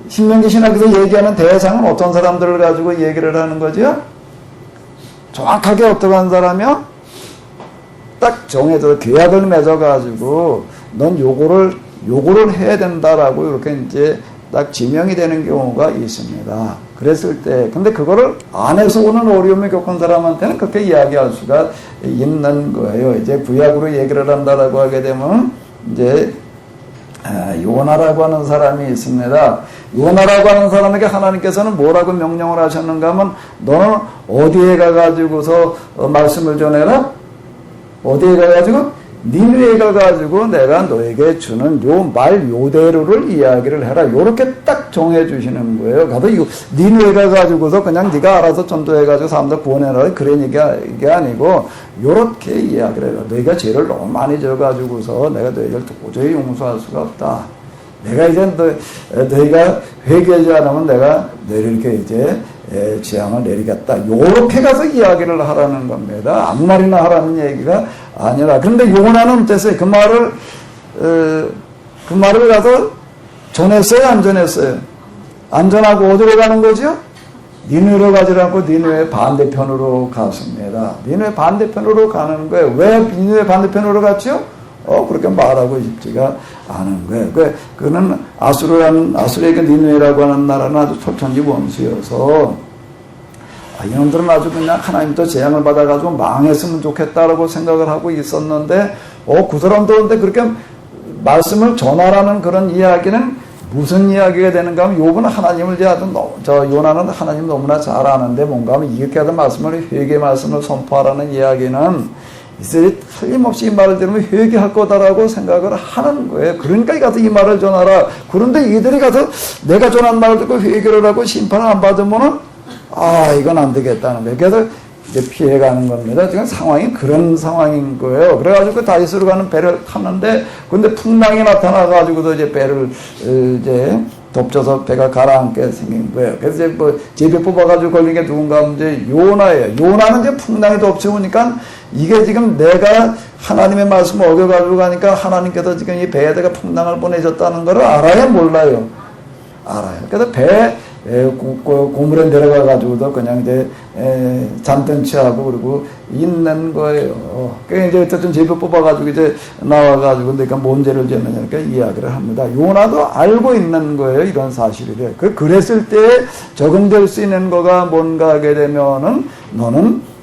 신명계 신학에서 얘기하는 대상은 어떤 사람들을 가지고 얘기를 하는 거죠? 정확하게 어떠한 사람이요? 딱 정해져 계약을 맺어가지고 넌 요거를 해야 된다라고 이렇게 이제 딱 지명이 되는 경우가 있습니다. 그랬을 때, 근데 그거를 안 해서 오는 어려움을 겪은 사람한테는 그렇게 이야기할 수가 있는 거예요. 이제 구약으로 얘기를 한다라고 하게 되면, 이제, 요나라고 하는 사람이 있습니다. 요나라고 하는 사람에게 하나님께서는 뭐라고 명령을 하셨는가 하면, 너는 어디에 가가지고서 말씀을 전해라? 어디에 가가지고? 니느웨에 가가지고 내가 너에게 주는 요 말 요대로를 이야기를 해라. 요렇게 딱 정해 주시는 거예요. 가도 니느웨에 가가지고서 그냥 네가 알아서 전도해가지고 사람들 구원해라. 그런 이게 아니고 요렇게 이야기를 해라. 너희가 죄를 너무 많이 져가지고서 내가 너희를 도저히 용서할 수가 없다. 내가 이제 너희가 회개하지 않으면 내가 너희를 이렇게 이제 재앙을 내리겠다. 요렇게 가서 이야기를 하라는 겁니다. 아무 말이나 하라는 얘기가 아니라. 그런데 요나는 어땠어요? 그 말을 가서 전했어요? 안 전했어요? 안 전하고 어디로 가는 거죠? 니느웨로 가지 않고 니느웨 반대편으로 갔습니다. 니느웨 반대편으로 가는 거예요. 왜 니느웨 반대편으로 갔죠? 그렇게 말하고 싶지가 않은 거예요. 그는 아수르에게 니느웨라고 하는 나라는 아주 초천지 원수여서, 이놈들은 아주 그냥 하나님부터 재앙을 받아가지고 망했으면 좋겠다라고 생각을 하고 있었는데, 그 사람도 근데 그렇게 말씀을 전하라는 그런 이야기는 무슨 이야기가 되는가 하면, 욥은 하나님을 요나는 하나님 너무나 잘 아는데 뭔가 하면 이렇게 하던 말씀을, 회개 말씀을 선포하라는 이야기는 이들이 틀림없이 이 말을 들으면 회개할 거다라고 생각을 하는 거예요. 그러니까 가서 이 말을 전하라. 그런데 이들이 가서 내가 전한 말을 듣고 회개를 하고 심판을 안 받으면은, 이건 안 되겠다는 거예요. 그래서 이제 피해가는 겁니다. 지금 상황이 그런 상황인 거예요. 그래가지고 그 다윗으로 가는 배를 탔는데, 근데 풍랑이 나타나가지고도 이제 배를 이제 덮쳐서 배가 가라앉게 생긴 거예요. 그래서 이제 뭐 제비 뽑아가지고 걸린 게 누군가 하면 이제 요나예요. 요나는 이제 풍랑이 덮쳐오니까 이게 지금 내가 하나님의 말씀을 어겨가지고 가니까 하나님께서 지금 이 배에다가 풍랑을 보내셨다는 걸 알아야 몰라요. 알아요. 그래서 배 고물에 내려가가지고도 그냥 이제 잠든 취하고 그리고 있는 거예요. 그러니까 이제 어쨌든 제비 뽑아가지고 이제 나와가지고 내가 뭔 죄를 지었느냐 이렇게 이야기를 합니다. 요나도 알고 있는 거예요. 이런 사실을. 그랬을 때 적응될 수 있는 거가 뭔가 하게 되면은 너는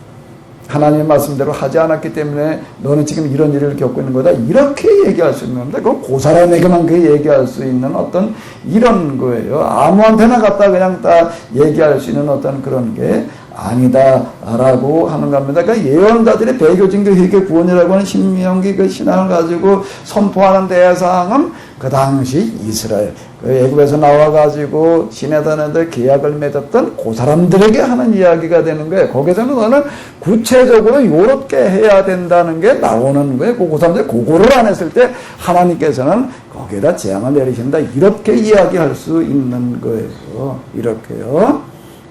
하나님의 말씀대로 하지 않았기 때문에 너는 지금 이런 일을 겪고 있는 거다. 이렇게 얘기할 수 있는 건데, 그건 그 사람에게만 그 얘기할 수 있는 어떤 이런 거예요. 아무한테나 갖다 그냥 다 얘기할 수 있는 어떤 그런 게 아니다라고 하는 겁니다. 그러니까 예언자들의 배교징계 회개 구원이라고 하는 신명기 그 신앙을 가지고 선포하는 대상은 그 당시 이스라엘, 그 애굽에서 나와가지고 시내단에서 계약을 맺었던 그 사람들에게 하는 이야기가 되는 거예요. 거기서는 너는 구체적으로 요렇게 해야 된다는 게 나오는 거예요. 그 사람들이 그거를 안 했을 때 하나님께서는 거기에다 재앙을 내리신다. 이렇게 이야기할 수 있는 거예요. 이렇게요.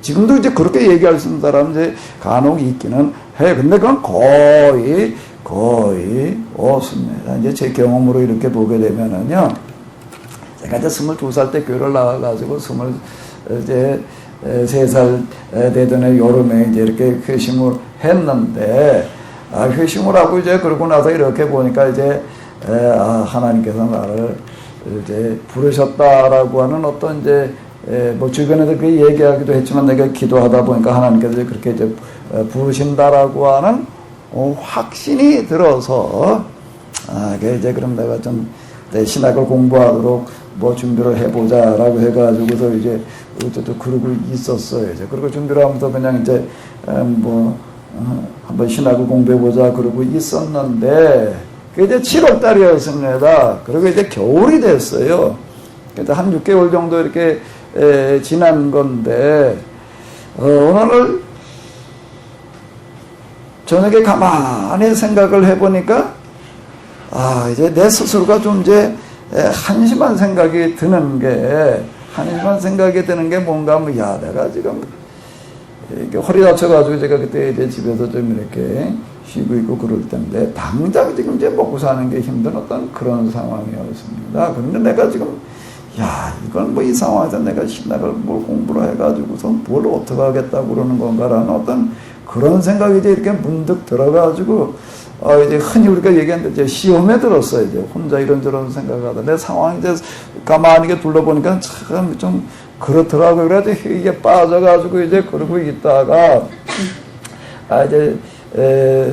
지금도 이제 그렇게 얘기할 수 있는 사람은 이제 간혹 있기는 해요. 근데 그건 거의 없습니다. 이제 제 경험으로 이렇게 보게 되면은요, 제가 이제 22살 때 교회를 나와가지고 23살 되던 해 여름에 이제 이렇게 회심을 했는데, 회심을 하고 이제 그러고 나서 이렇게 보니까 이제, 하나님께서 나를 이제 부르셨다라고 하는 어떤 이제, 뭐 주변에서 그 얘기하기도 했지만 내가 기도하다 보니까 하나님께서 그렇게 이제 부르신다라고 하는 확신이 들어서 이제 그럼 내가 좀 내 신학을 공부하도록 뭐 준비를 해보자라고 해가지고서 이제 어쨌든 그러고 있었어요. 이제 그리고 준비를 하면서 그냥 이제 한번 신학을 공부해보자 그러고 있었는데 그게 이제 7월 달이었습니다. 그리고 이제 겨울이 됐어요. 그래서 한 6개월 정도 이렇게 지난 건데 오늘 저녁에 가만히 생각을 해보니까 이제 내 스스로가 좀 이제 한심한 생각이 드는 게 뭔가 하면 내가 지금 이렇게 허리 다쳐가지고 제가 그때 이제 집에서 좀 이렇게 쉬고 있고 그럴 텐데 당장 지금 이제 먹고 사는 게 힘든 어떤 그런 상황이었습니다. 그런데 내가 지금 이건 뭐 이 상황에서 내가 신학을 뭘 공부를 해가지고서 뭘 어떻게 하겠다고 그러는 건가라는 어떤 그런 생각이 이제 이렇게 문득 들어가지고 이제 흔히 우리가 얘기하는데 이제 시험에 들었어요. 이제 혼자 이런저런 생각하다. 내 상황이 이제 가만히 둘러보니까 참 좀 그렇더라고요. 그래서 이게 빠져가지고 이제 그러고 있다가 이제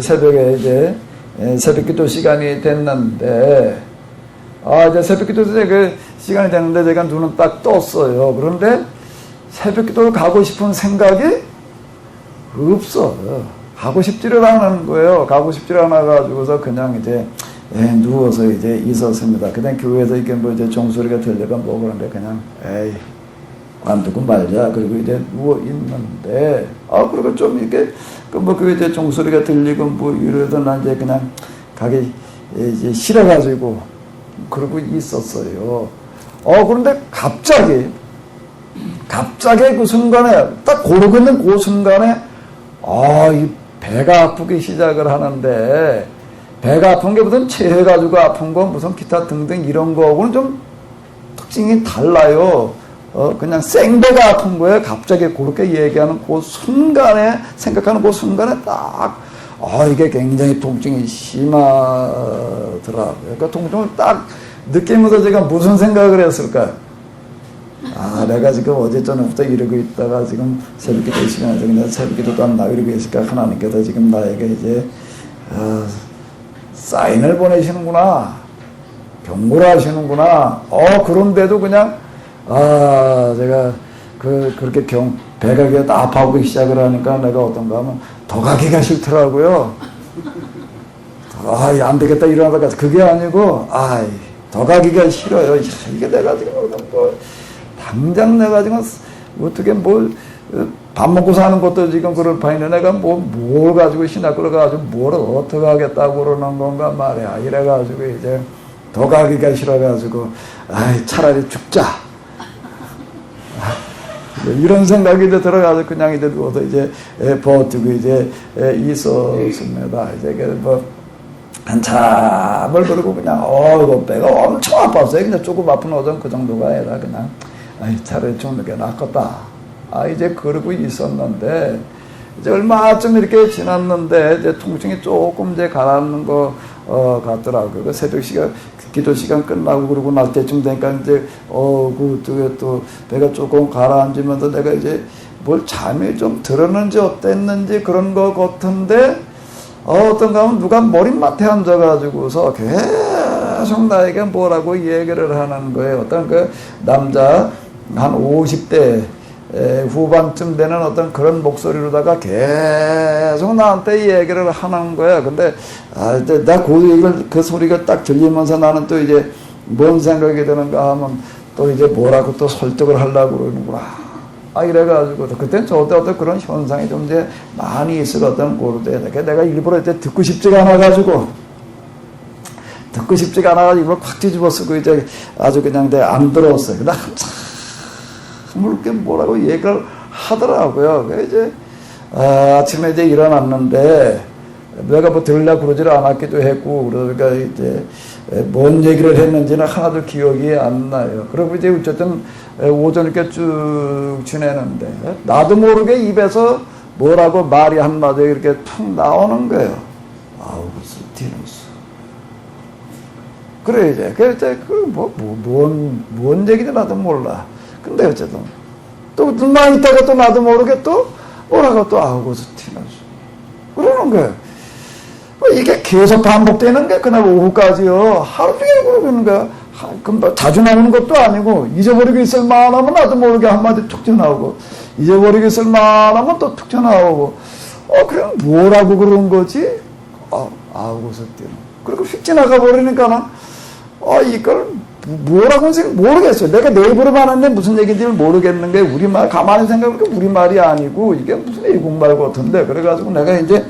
새벽에 이제 새벽기도 시간이 됐는데 이제 새벽기도 그 시간이 됐는데 제가 눈은 딱 떴어요. 그런데 새벽기도 가고 싶은 생각이 없어요. 가고 싶지를 않은 거예요. 가고 싶지를 않아가지고서 그냥 이제 누워서 이제 있었습니다. 그냥 교회에서 이렇게 뭐 이제 종소리가 들려가 뭐 그런데 그냥 관두고 말자. 그리고 이제 누워 있는데 그리고 좀 이렇게 뭐 그 이제 종소리가 들리고 뭐 이러던 난 이제 그냥 가기 이제 싫어가지고 그러고 있었어요. 그런데 갑자기 그 순간에 딱 고르고 있는 그 순간에 이 배가 아프기 시작을 하는데 배가 아픈 게 무슨 체해가지고 아픈 거 무슨 기타 등등 이런 거하고는 좀 특징이 달라요. 그냥 생배가 아픈 거예요. 갑자기 그렇게 얘기하는 그 순간에 생각하는 그 순간에 딱 이게 굉장히 통증이 심하더라고요. 그러니까 통증을 딱 느끼면서 제가 무슨 생각을 했을까요? 내가 지금 어제 저녁부터 이러고 있다가 지금 새벽기도 시간에 그냥 새벽기도도 안 나고 이러고 있으니까 하나님께서 지금 나에게 이제 사인을 보내시는구나, 경고를 하시는구나. 그런데도 그냥 제가 그렇게 배가 다 아파오기 시작을 하니까 내가 어떤가 하면 더 가기가 싫더라고요. 안 되겠다 일어나다가 그게 아니고 더 가기가 싫어요. 이게 내가 지금 당장 내가 지금 어떻게 밥 먹고 사는 것도 지금 그럴 바에는 내가 뭘 가지고 신학을 가지고 뭘 어떻게 하겠다고 그러는 건가 말이야. 이래가지고 이제 더 가기가 싫어가지고 차라리 죽자. 이런 생각이 이제 들어가서 그냥 이제 누워서 이제 버티고 이제 있었습니다. 이제 뭐 한참을 그러고 그냥 배가 엄청 아팠어요. 그냥 조금 아픈 오전 그 정도가 아니라 그냥 차라리 죽는 게 낫겠다. 이제 그러고 있었는데 이제 얼마쯤 이렇게 지났는데 이제 통증이 조금 이제 가라앉는 거 같더라고요. 그 새벽 시간 기도 시간 끝나고 그러고 날 때쯤 되니까 이제 또 배가 조금 가라앉으면서 내가 이제 뭘 잠이 좀 들었는지 어땠는지 그런 거 같은데 어떤가 하면 누가 머리맡에 앉아가지고서 계속 나에게 뭐라고 얘기를 하는 거예요. 어떤 그 남자 한 50대 후반쯤 되는 어떤 그런 목소리로다가 계속 나한테 얘기를 하는 거야. 근데 이제 나 그 소리가 딱 들리면서 나는 또 이제 뭔 생각이 드는가 하면 또 이제 뭐라고 또 설득을 하려고 그러는구나. 이래가지고 그때는 저도 어떤 그런 현상이 좀 이제 많이 있었던 고르대. 내가 일부러 이제 듣고 싶지가 않아가지고 입을 콱 뒤집어 쓰고 이제 아주 그냥 안 들었어요. 근데 한참 그렇게 뭐라고 얘기를 하더라고요. 그래서 이제 아침에 이제 일어났는데 내가 뭐 들으려고 그러지를 않았기도 했고 그러니까 이제 뭔 얘기를 했는지는 하나도 기억이 안 나요. 그리고 이제 어쨌든 오전 이렇게 쭉 지내는데 나도 모르게 입에서 뭐라고 말이 한마디 이렇게 툭 나오는 거예요. 아우구스티누스. 그래 이제 뭔 얘기인지 나도 몰라. 근데 어쨌든 또 얼마 있다가 또 나도 모르게 또 뭐라고 또 아우구스티누스 그러는 거예요. 이게 계속 반복되는 게 그날 오후까지요. 하루 종일 그러는 거야. 금방 자주 나오는 것도 아니고 잊어버리고 있을 만하면 나도 모르게 한마디 툭 튀어나오고 잊어버리고 있을 만하면 또 툭 튀어나오고 그럼 뭐라고 그런 거지? 아우구스티누스. 그리고 휙 지나가 버리니까는 이걸 뭐라고 모르겠어요. 내가 내 입으로만 하는데 무슨 얘기인지 모르겠는 게 우리말 가만히 생각해보니까 우리말이 아니고 이게 무슨 외국말 같은데 그래가지고 내가 이제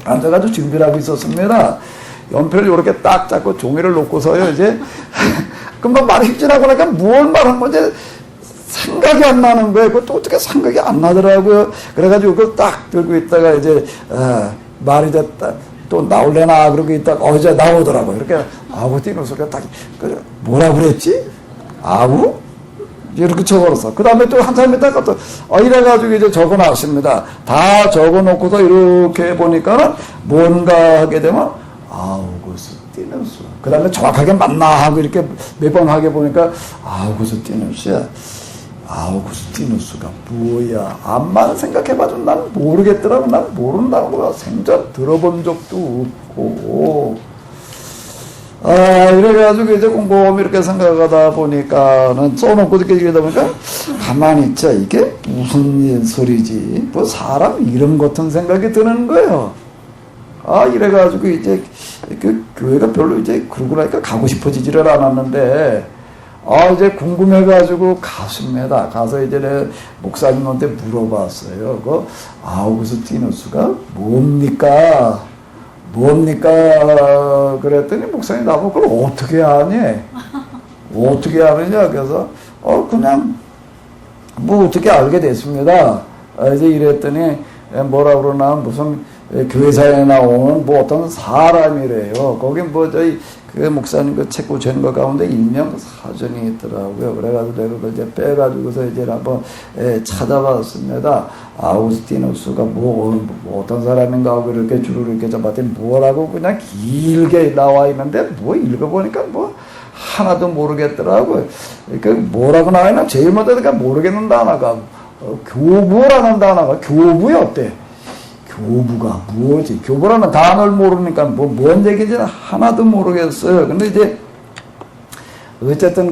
앉아가지고 준비를 하고 있었습니다. 연필을 이렇게 딱 잡고 종이를 놓고서요 이제 금방 말이 휙 지나고 나니까 뭘 말한 건지 생각이 안 나는 거예요. 그것도 어떻게 생각이 안 나더라고요. 그래가지고 그걸 딱 들고 있다가 이제 말이 됐다. 또 나올래나 그러고 있다가 이제 나오더라고요. 이렇게 아우구스티누스가 딱 뭐라 그랬지? 아우? 이렇게 적어놨어. 그 다음에 또 한참 있다가 또 이래가지고 이제 적어놨습니다. 다 적어놓고서 이렇게 보니까는 뭔가 하게 되면 아우구스티누스. 그 다음에 정확하게 맞나 하고 이렇게 몇 번 하게 보니까 아우구스티누스야. 아우구스티누스가 뭐야? 암만 생각해봐도 난 모르겠더라고. 난 모른다고 생전 들어본 적도 없고. 이래가지고 이제 곰곰이 이렇게 생각하다 보니까는 써놓고 이렇게 얘기하다 보니까 가만히 있자. 이게 무슨 소리지? 뭐 사람 이름 같은 생각이 드는 거예요. 이래가지고 이제 그 교회가 별로 이제 그러고 나니까 가고 싶어지지를 않았는데 이제 궁금해가지고 갔습니다. 가서 이제 내 목사님한테 물어봤어요. 아우구스티누스가 뭡니까? 그랬더니 목사님 나보고 그걸 어떻게 아니? 어떻게 아느냐? 그래서 그냥 뭐 어떻게 알게 됐습니다. 이제 이랬더니 뭐라 그러나 무슨 교회사에 나오는 뭐 어떤 사람이래요. 거기 뭐 저희 그 목사님 그 책 고치는 거 가운데 일명 사전이 있더라고요. 그래가지고 내가 그걸 이제 빼가지고서 이제 한번 찾아봤습니다. 아우구스티누스가 뭐 어떤 사람인가 하고 이렇게 줄을 이렇게 잡았더니 뭐라고 그냥 길게 나와 있는데 뭐 읽어보니까 뭐 하나도 모르겠더라고요. 그 뭐라고 나와있나 제일 먼저 내가 모르겠는 단어가 교부라는 단어가 교부였대. 교부가 뭐지? 교부라는 단어를 모르니까 뭔 얘기인지는 하나도 모르겠어요. 근데 이제 어쨌든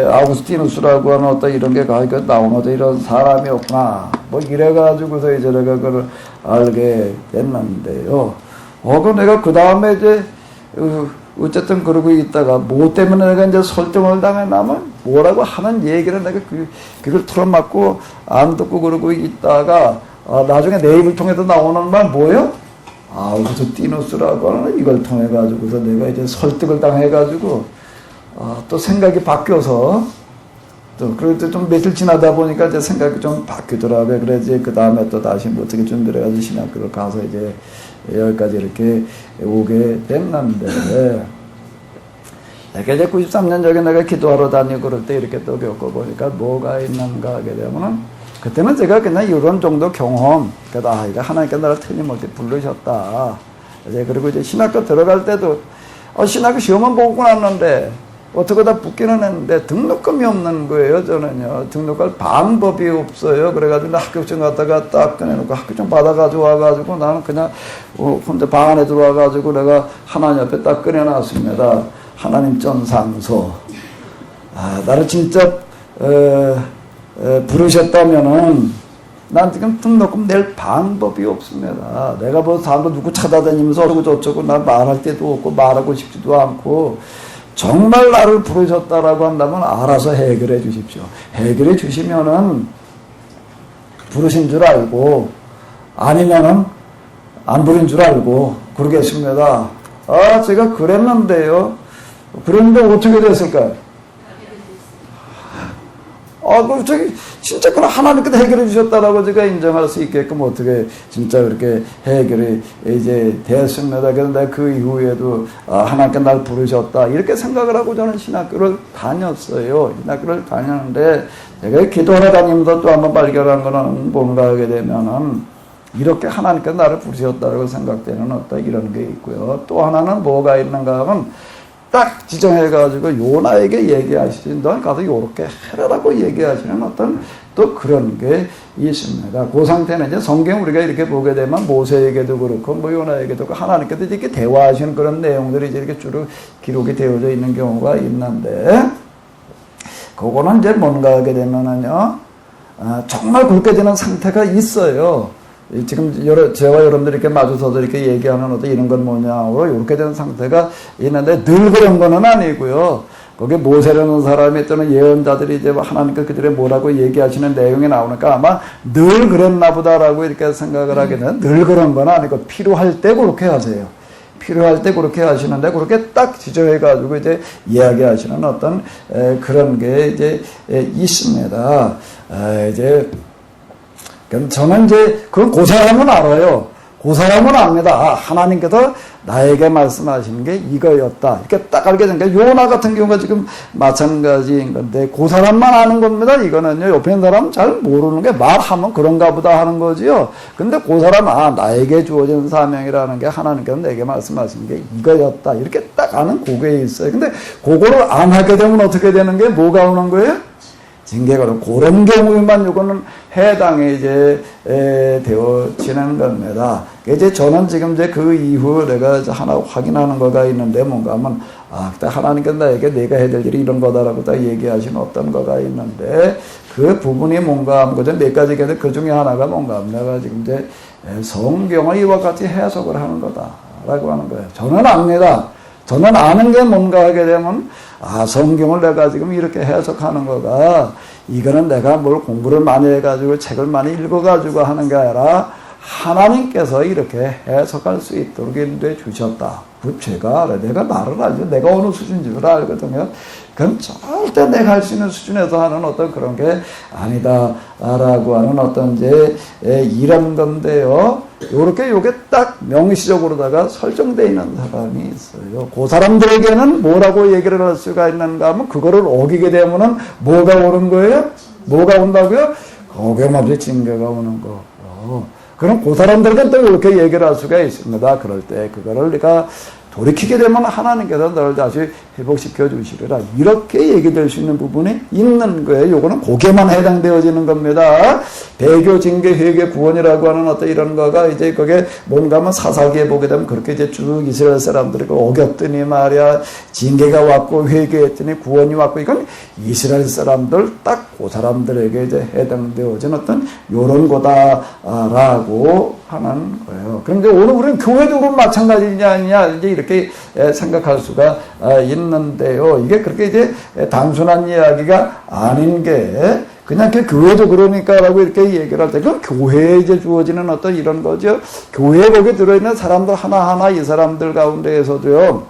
아우구스티누스라고 하는 어떤 이런 게 나오는 어떤 이런 사람이었구나. 뭐 이래가지고서 이제 내가 그걸 알게 됐는데요. 내가 그 다음에 이제 어쨌든 그러고 있다가 뭐 때문에 내가 이제 설정을 당했냐면 뭐라고 하는 얘기를 내가 그걸 틀어막고 안 듣고 그러고 있다가 나중에 내 입을 통해서 나오는 말 뭐예요? 아우구스티누스라고 하는 이걸 통해 가지고서 내가 이제 설득을 당해 가지고 또 생각이 바뀌어서 또 그래도 좀 며칠 지나다 보니까 이제 생각이 좀 바뀌더라고요. 그래 이제 그 다음에 또 다시 뭐 어떻게 준비를 해가지고 신학교를 가서 이제 여기까지 이렇게 오게 됐는데, 내가 이제 93년 전에 내가 기도하러 다니고 그럴 때 이렇게 또 겪어보니까 뭐가 있는가 하게 되면은, 그때는 제가 그냥 이런 정도 경험, 그래도 이거 하나님께 나를 틀림없이 부르셨다. 이제 그리고 이제 신학교 들어갈 때도 신학교 시험은 보고 났는데 어떻게 다 붙기는 했는데 등록금이 없는 거예요. 저는요, 등록할 방법이 없어요. 그래가지고 학교증 갖다가 딱 꺼내놓고 학교증 받아가지고 와가지고 나는 그냥 혼자 방 안에 들어와가지고 내가 하나님 앞에 딱 꺼내놨습니다. 하나님 전상소. 나를 진짜 부르셨다면은 난 지금 등록금 낼 방법이 없습니다. 내가 뭐 사람도 누구 찾아다니면서 어쩌고 저쩌고 난 말할 때도 없고 말하고 싶지도 않고, 정말 나를 부르셨다라고 한다면 알아서 해결해 주십시오. 해결해 주시면은 부르신 줄 알고, 아니면은 안 부른 줄 알고 그러겠습니다. 제가 그랬는데요. 그런데 어떻게 됐을까요? 진짜 그럼 하나님께서 해결해 주셨다라고 제가 인정할 수 있게끔 어떻게 진짜 그렇게 해결이 이제 됐습니다. 그래서 내가 그 이후에도 하나님께 날 부르셨다 이렇게 생각을 하고 저는 신학교를 다녔어요. 신학교를 다녔는데 제가 기도하러 다니면서 또 한번 발견한 거는 뭔가 하게 되면은 이렇게 하나님께서 나를 부르셨다고 생각되는 어떤 이런 게 있고요. 또 하나는 뭐가 있는가 하면 딱 지정해가지고 요나에게 얘기하시지, 넌 가서 요렇게 해라라고 얘기하시는 어떤 또 그런 게 있습니다. 그 상태는 이제 성경 우리가 이렇게 보게 되면 모세에게도 그렇고 뭐 요나에게도 그렇고 하나님께도 이렇게 대화하시는 그런 내용들이 이제 이렇게 쭉 기록이 되어져 있는 경우가 있는데, 그거는 이제 뭔가 하게 되면은요, 정말 그렇게 되는 상태가 있어요. 지금 제가 여러분들이 이렇게 마주서서 이렇게 얘기하는 어떤 이런 건 뭐냐고 이렇게 된 상태가 있는데 늘 그런 거는 아니고요. 거기 모세라는 사람이 또는 예언자들이 이제 하나님께 그들의 뭐라고 얘기하시는 내용이 나오니까 아마 늘 그랬나 보다라고 이렇게 생각을 하게 되는, 늘 그런 건 아니고 필요할 때 그렇게 하세요. 필요할 때 그렇게 하시는데 그렇게 딱 지정해가지고 이제 이야기하시는 어떤 그런 게 이제 있습니다. 이제 저는 이제 그 사람은 알아요. 그 사람은 압니다. 하나님께서 나에게 말씀하시는 게 이거였다. 이렇게 딱 알게 된 게, 요나 같은 경우가 지금 마찬가지인 건데, 그 사람만 아는 겁니다. 이거는요, 옆에 있는 사람은 잘 모르는 게, 말하면 그런가 보다 하는 거지요. 근데 그 사람은, 나에게 주어진 사명이라는 게 하나님께서 내게 말씀하신 게 이거였다. 이렇게 딱 아는 그게 있어요. 근데 그거를 안 하게 되면 어떻게 되는 게 뭐가 오는 거예요? 징계가 그런 경우에만 이거는 해당이 이제 되어지는 겁니다. 이제 저는 지금 이제 그 이후 내가 하나 확인하는 거가 있는데, 뭔가 하면 하나님께서 나에게 내가 해야 될 일이 이런 거다라고 다 얘기하신 어떤 거가 있는데, 그 부분이 뭔가 하면 그저 몇 가지인데 그 중에 하나가 뭔가 하면 내가 지금 이제 성경을 이와 같이 해석을 하는 거다라고 하는 거예요. 저는 압니다. 저는 아는 게 뭔가 하게 되면, 성경을 내가 지금 이렇게 해석하는 거가, 이거는 내가 뭘 공부를 많이 해가지고 책을 많이 읽어가지고 하는 게 아니라 하나님께서 이렇게 해석할 수 있도록 인도해 주셨다. 제가 내가 말을 알죠. 내가 어느 수준인지를 알거든요. 그건 절대 내가 할 수 있는 수준에서 하는 어떤 그런 게 아니다라고 하는 어떤 이제 이런 건데요. 요게 딱 명시적으로다가 설정되어 있는 사람이 있어요. 그 사람들에게는 뭐라고 얘기를 할 수가 있는가 하면, 그거를 어기게 되면은 뭐가 오는 거예요? 뭐가 온다고요? 거기에 징계가 오는 거. 그럼 그 사람들에게는 또 이렇게 얘기를 할 수가 있습니다. 그럴 때 그거를 내가 돌이키게 되면 하나님께서 너를 다시 회복시켜 주시리라. 이렇게 얘기될 수 있는 부분이 있는 거예요. 요거는 거기에만 해당되어지는 겁니다. 배교, 징계, 회개, 구원이라고 하는 어떤 이런 거가 이제 그게 뭔가 하면 사사기에 보게 되면 그렇게 이제 쭉 이스라엘 사람들이 어겼더니 말이야, 징계가 왔고 회개했더니 구원이 왔고, 이건 이스라엘 사람들 딱 그 사람들에게 이제 해당되어진 어떤 요런 거다라고 하는 거예요. 그런데 오늘 우리는 교회도 그럼 마찬가지냐 아니냐 이제 이렇게 생각할 수가 있는데요. 이게 그렇게 이제 단순한 이야기가 아닌 게, 그냥 교회도 그러니까라고 이렇게 얘기를 할 때, 그건 교회에 이제 주어지는 어떤 이런 거죠. 교회에 거기 들어있는 사람들 하나하나 이 사람들 가운데에서도요,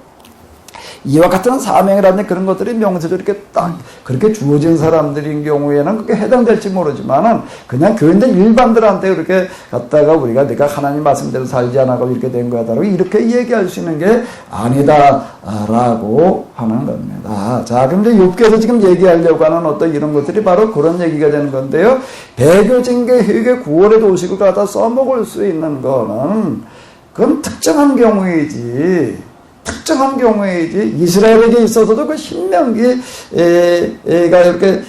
이와 같은 사명이라든지 그런 것들이 명세적으로 이렇게 딱 그렇게 주어진 사람들인 경우에는 그게 해당될지 모르지만은 그냥 교인들 일반들한테 그렇게 갖다가 우리가 네가 하나님 말씀대로 살지 않아고 이렇게 된 거다라고 이렇게 얘기할 수 있는 게 아니다라고 하는 겁니다. 자, 그럼 이제 욥기에서 지금 얘기하려고 하는 어떤 이런 것들이 바로 그런 얘기가 되는 건데요. 배교징계 회개 구원의 도식을 갖다 써먹을 수 있는 거는 그건 특정한 경우이지. 특정한 경우이지 이스라엘에게 있어서도 그 신명기가 이렇게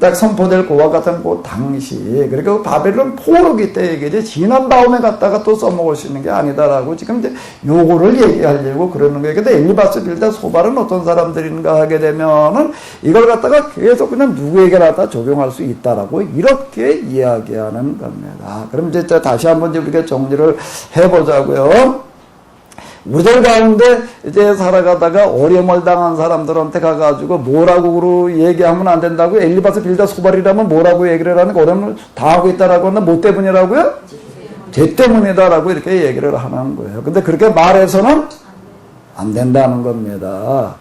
딱 선포될 그와 같은 그 당시 그러니까 바벨론 포로기 때 얘기지 지난 다음에 갖다가 또 써먹을 수 있는 게 아니다라고 지금 이제 요거를 얘기하려고 그러는 거예요. 근데 엘리바스 빌다 소발은 어떤 사람들인가 하게 되면은 이걸 갖다가 계속 그냥 누구에게 갖다 적용할 수 있다라고 이렇게 이야기하는 겁니다. 그럼 이제 다시 한번 우리가 정리를 해보자고요. 우리들 가운데 이제 살아가다가 어려움을 당한 사람들한테 가가지고 뭐라고 얘기하면 안 된다고 엘리바스 빌다 소발이라면 뭐라고 얘기를 하는 거 어려움을 당하고 있다라고 하나 뭐 때문이라고요? 죄 때문이다라고 이렇게 얘기를 하는 거예요. 근데 그렇게 말해서는 안 된다는 겁니다.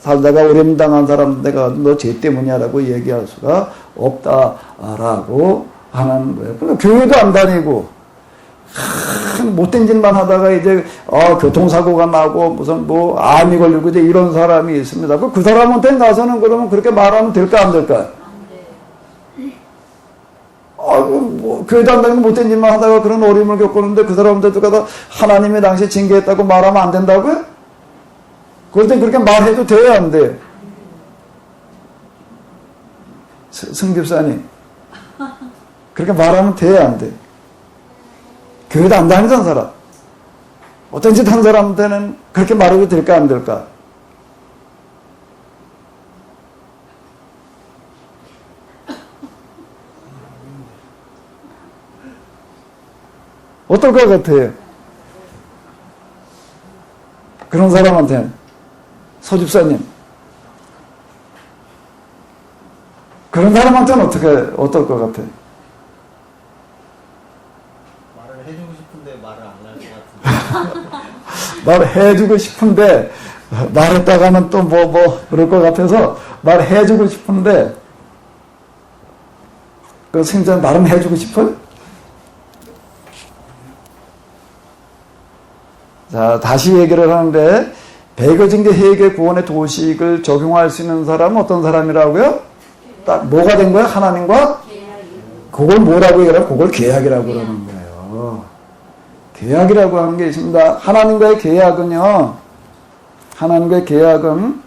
살다가 어려움 당한 사람들가 너 죄 때문이야라고 얘기할 수가 없다라고 하는 거예요. 근데 교회도 안 다니고 못된 짓만 하다가 이제 교통사고가 나고 무슨 뭐 암이 걸리고 이제 이런 사람이 있습니다. 그 사람한테 가서는 그러면 그렇게 말하면 될까 안 될까요? 뭐 교회도 안 다니고 못된 짓만 하다가 그런 어려움을 겪었는데 그 사람한테도 가다 하나님이 당시 징계했다고 말하면 안 된다고요? 그럴 땐 그렇게 말해도 돼요 안 돼요? 승집사님 그렇게 말하면 돼요 안 돼요? 교회도 안 다니던 사람 어떤 짓 한 사람한테는 그렇게 말해도 될까 안 될까? 어떨 것 같아요? 그런 사람한테는 소집사님 그런 사람한테는 어떨 것 같아요? 해주고 싶은데 말을 안 할 것 같은데. 말을 해주고 싶은데 말했다가는 또 그럴 것 같아서 말해주고 싶은데 그 승자 말은 해주고 싶어요? 자 다시 얘기를 하는데 배교징계 회개 구원의 도식을 적용할 수 있는 사람은 어떤 사람이라고요? 딱 뭐가 된 거야? 하나님과? 그걸 뭐라고 얘기하면 그걸 계약이라고 그러는 거예요. 계약이라고 하는 게 있습니다. 하나님과의 계약은요, 하나님과의 계약은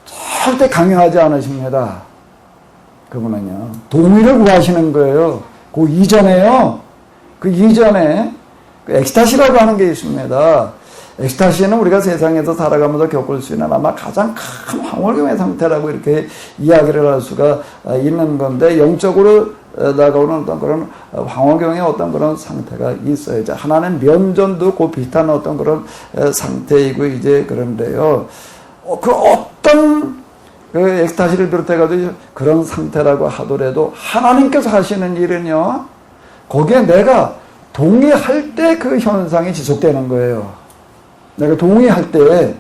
절대 강요하지 않으십니다. 그분은요, 동의를 구하시는 거예요. 그 이전에 그 엑스타시라고 하는 게 있습니다. 엑스타시는 우리가 세상에서 살아가면서 겪을 수 있는 아마 가장 큰 황홀경의 상태라고 이렇게 이야기를 할 수가 있는 건데, 영적으로 다가오는 어떤 그런 황홀경의 어떤 그런 상태가 있어요. 이제 하나는 면전도 그 비슷한 어떤 그런 상태이고 이제 그런데요. 그 어떤 그 엑스타시를 비롯해가지고 그런 상태라고 하더라도 하나님께서 하시는 일은요, 거기에 내가 동의할 때 그 현상이 지속되는 거예요. 내가 동의할 때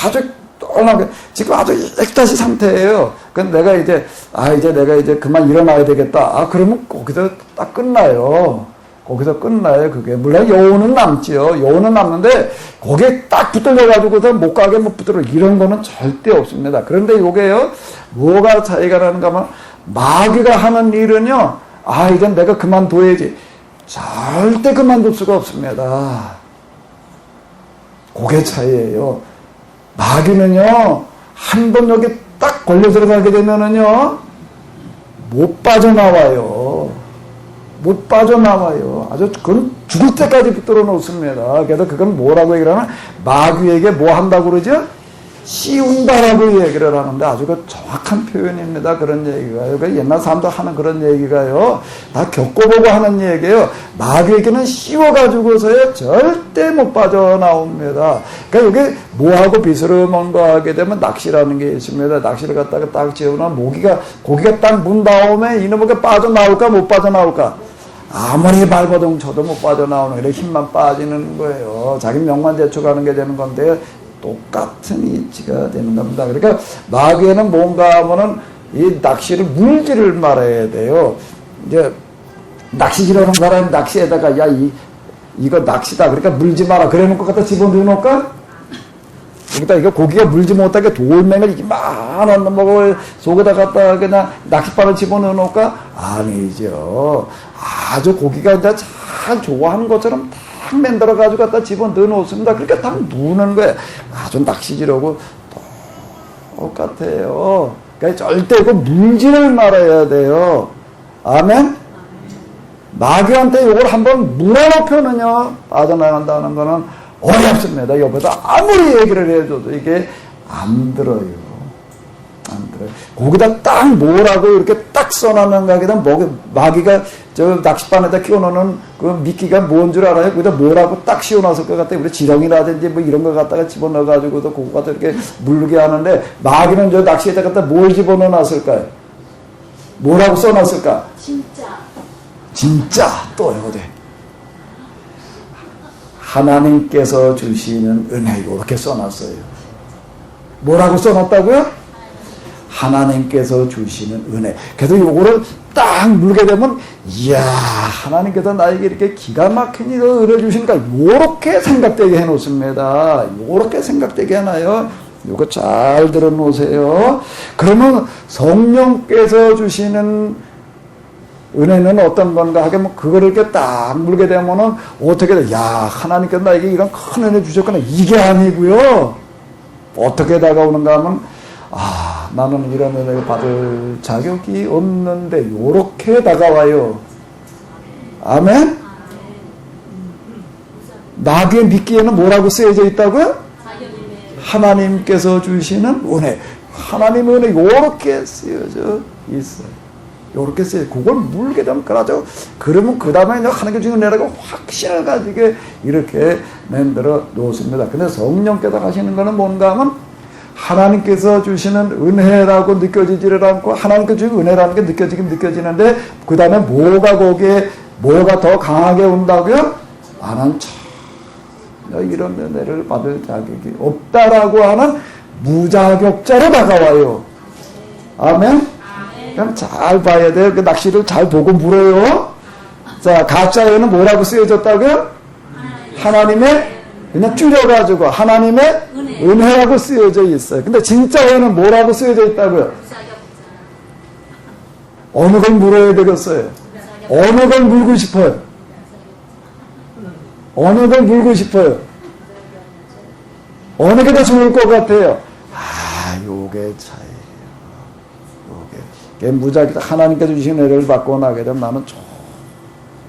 아주 떠나게 지금 아주 엑스타시 상태예요. 근데 내가 이제 그만 일어나야 되겠다. 그러면 거기서 딱 끝나요. 거기서 끝나요. 그게 물론 여운은 남지요. 여운은 남는데 거기에 딱 붙들려가지고서 못 가게 붙들어 이런 거는 절대 없습니다. 그런데 요게요, 뭐가 차이가 나는가 하면 마귀가 하는 일은요, 이젠 내가 그만둬야지. 절대 그만둘 수가 없습니다. 그게 차이예요. 마귀는요, 한 번 여기 딱 걸려 들어가게 되면은요, 못 빠져나와요. 못 빠져나와요. 아주 그건 죽을 때까지 붙들어 놓습니다. 그래서 그건 뭐라고 얘기를 하나? 마귀에게 뭐 한다고 그러죠? 씌운다라고 얘기를 하는데 아주 그 정확한 표현입니다. 그런 얘기가요. 그 옛날 사람도 하는 그런 얘기가요, 다 겪어보고 하는 얘기예요. 마귀에게는 씌워가지고서야 절대 못 빠져나옵니다. 그러니까 여기 뭐하고 비스름한 거 하게 되면 낚시라는 게 있습니다. 낚시를 갖다가 딱 지어놓으면 고기가 딱 문 다음에 이놈에게 빠져나올까 못 빠져나올까? 아무리 발버둥 쳐도 못 빠져나오는 이렇게 힘만 빠지는 거예요. 자기 명만 제쳐가는 게 되는 건데, 똑같은 이치가 되는 겁니다. 그러니까 마귀에는 뭔가 하면은 이 낚시를 물지를 말아야 돼요. 이제 낚시질 하는 사람이 낚시에다가 이거 낚시다. 그러니까 물지 마라. 그래 놓고 갖다 집어넣어 놓을까? 여기다 이거 고기가 물지 못하게 돌멩이를 이렇게 많은 뭐 속에다 갖다 그냥 낚싯바늘 집어넣어 놓을까? 아니죠. 아주 고기가 이제 잘 좋아하는 것처럼 딱 만들어 가지고 갖다 집어넣어 놓습니다. 그러니까 딱 무는 거예요. 아주 낚시질하고 똑같아요. 그러니까 절대 이거 물지를 말아야 돼요. 아멘? 마귀한테 이걸 한번 물어놓으면요 빠져나간다는 거는 어렵습니다. 옆에서 아무리 얘기를 해줘도 이게 안 들어요. 안 들어요. 거기다 딱 뭐라고 이렇게 딱 써놨는 가게다 마귀가 저 낚싯바늘에다 끼워놓는 그 미끼가 뭔 줄 알아요? 거기다 뭐라고 딱 씌워놨을 것 같아요. 우리 지렁이라든지 뭐 이런 거 갖다가 집어넣어가지고도 그거 갖다 이렇게 물르게 하는데 마귀는 저 낚시에다 갖다 뭘 집어넣어놨을까요? 뭐라고 써놨을까? 진짜 또 이거 돼. 하나님께서 주시는 은혜 이렇게 써놨어요. 뭐라고 써놨다고요? 하나님께서 주시는 은혜. 그래서 요거를 딱 물게 되면 이야 하나님께서 나에게 이렇게 기가 막힌 일을 은혜 주시니까 요렇게 생각되게 해놓습니다. 요렇게 생각되게 하나요? 요거 잘 들어놓으세요. 그러면 성령께서 주시는 은혜는 어떤 건가 하게 그거를 이렇게 딱 물게 되면은 어떻게 돼? 야 하나님께서 나에게 이런 큰 은혜 주셨구나. 이게 아니고요. 어떻게 다가오는가 하면 나는 이런 은혜를 받을 자격이 없는데 요렇게 다가와요. 아멘? 나귀의 미끼에는 뭐라고 쓰여져 있다고요? 하나님께서 주시는 은혜. 하나님의 은혜 요렇게 쓰여져 있어요. 요렇게 쓰여요. 그걸 물게 되면 그러죠. 그러면 그 다음에 하나님께 주는 은혜라고 확신을 가지게 이렇게 만들어 놓습니다. 근데 성령께서 하시는 거는 뭔가 하면 하나님께서 주시는 은혜라고 느껴지지를 않고 하나님께서 주신 은혜라는 게 느껴지긴 느껴지는데 그 다음에 뭐가 거기에 뭐가 더 강하게 온다고요? 나는 전혀 이런 은혜를 받을 자격이 없다라고 하는 무자격자로 다가와요. 아멘? 그럼 잘 봐야 돼요. 그 낚시를 잘 보고 물어요. 자, 가짜에는 뭐라고 쓰여졌다고요? 하나님의 그냥 줄여가지고 하나님의 은혜라고 쓰여져 있어요. 근데 진짜에는 뭐라고 쓰여져 있다고요? 어느 걸 물어야 되겠어요? 어느 걸 물고 싶어요? 어느 걸 물고 싶어요? 어느 게 더 좋을 것 같아요? 요게 차이예요. 요게 무작위 하나님께서 주신 은혜를 받고 나게 되면 나는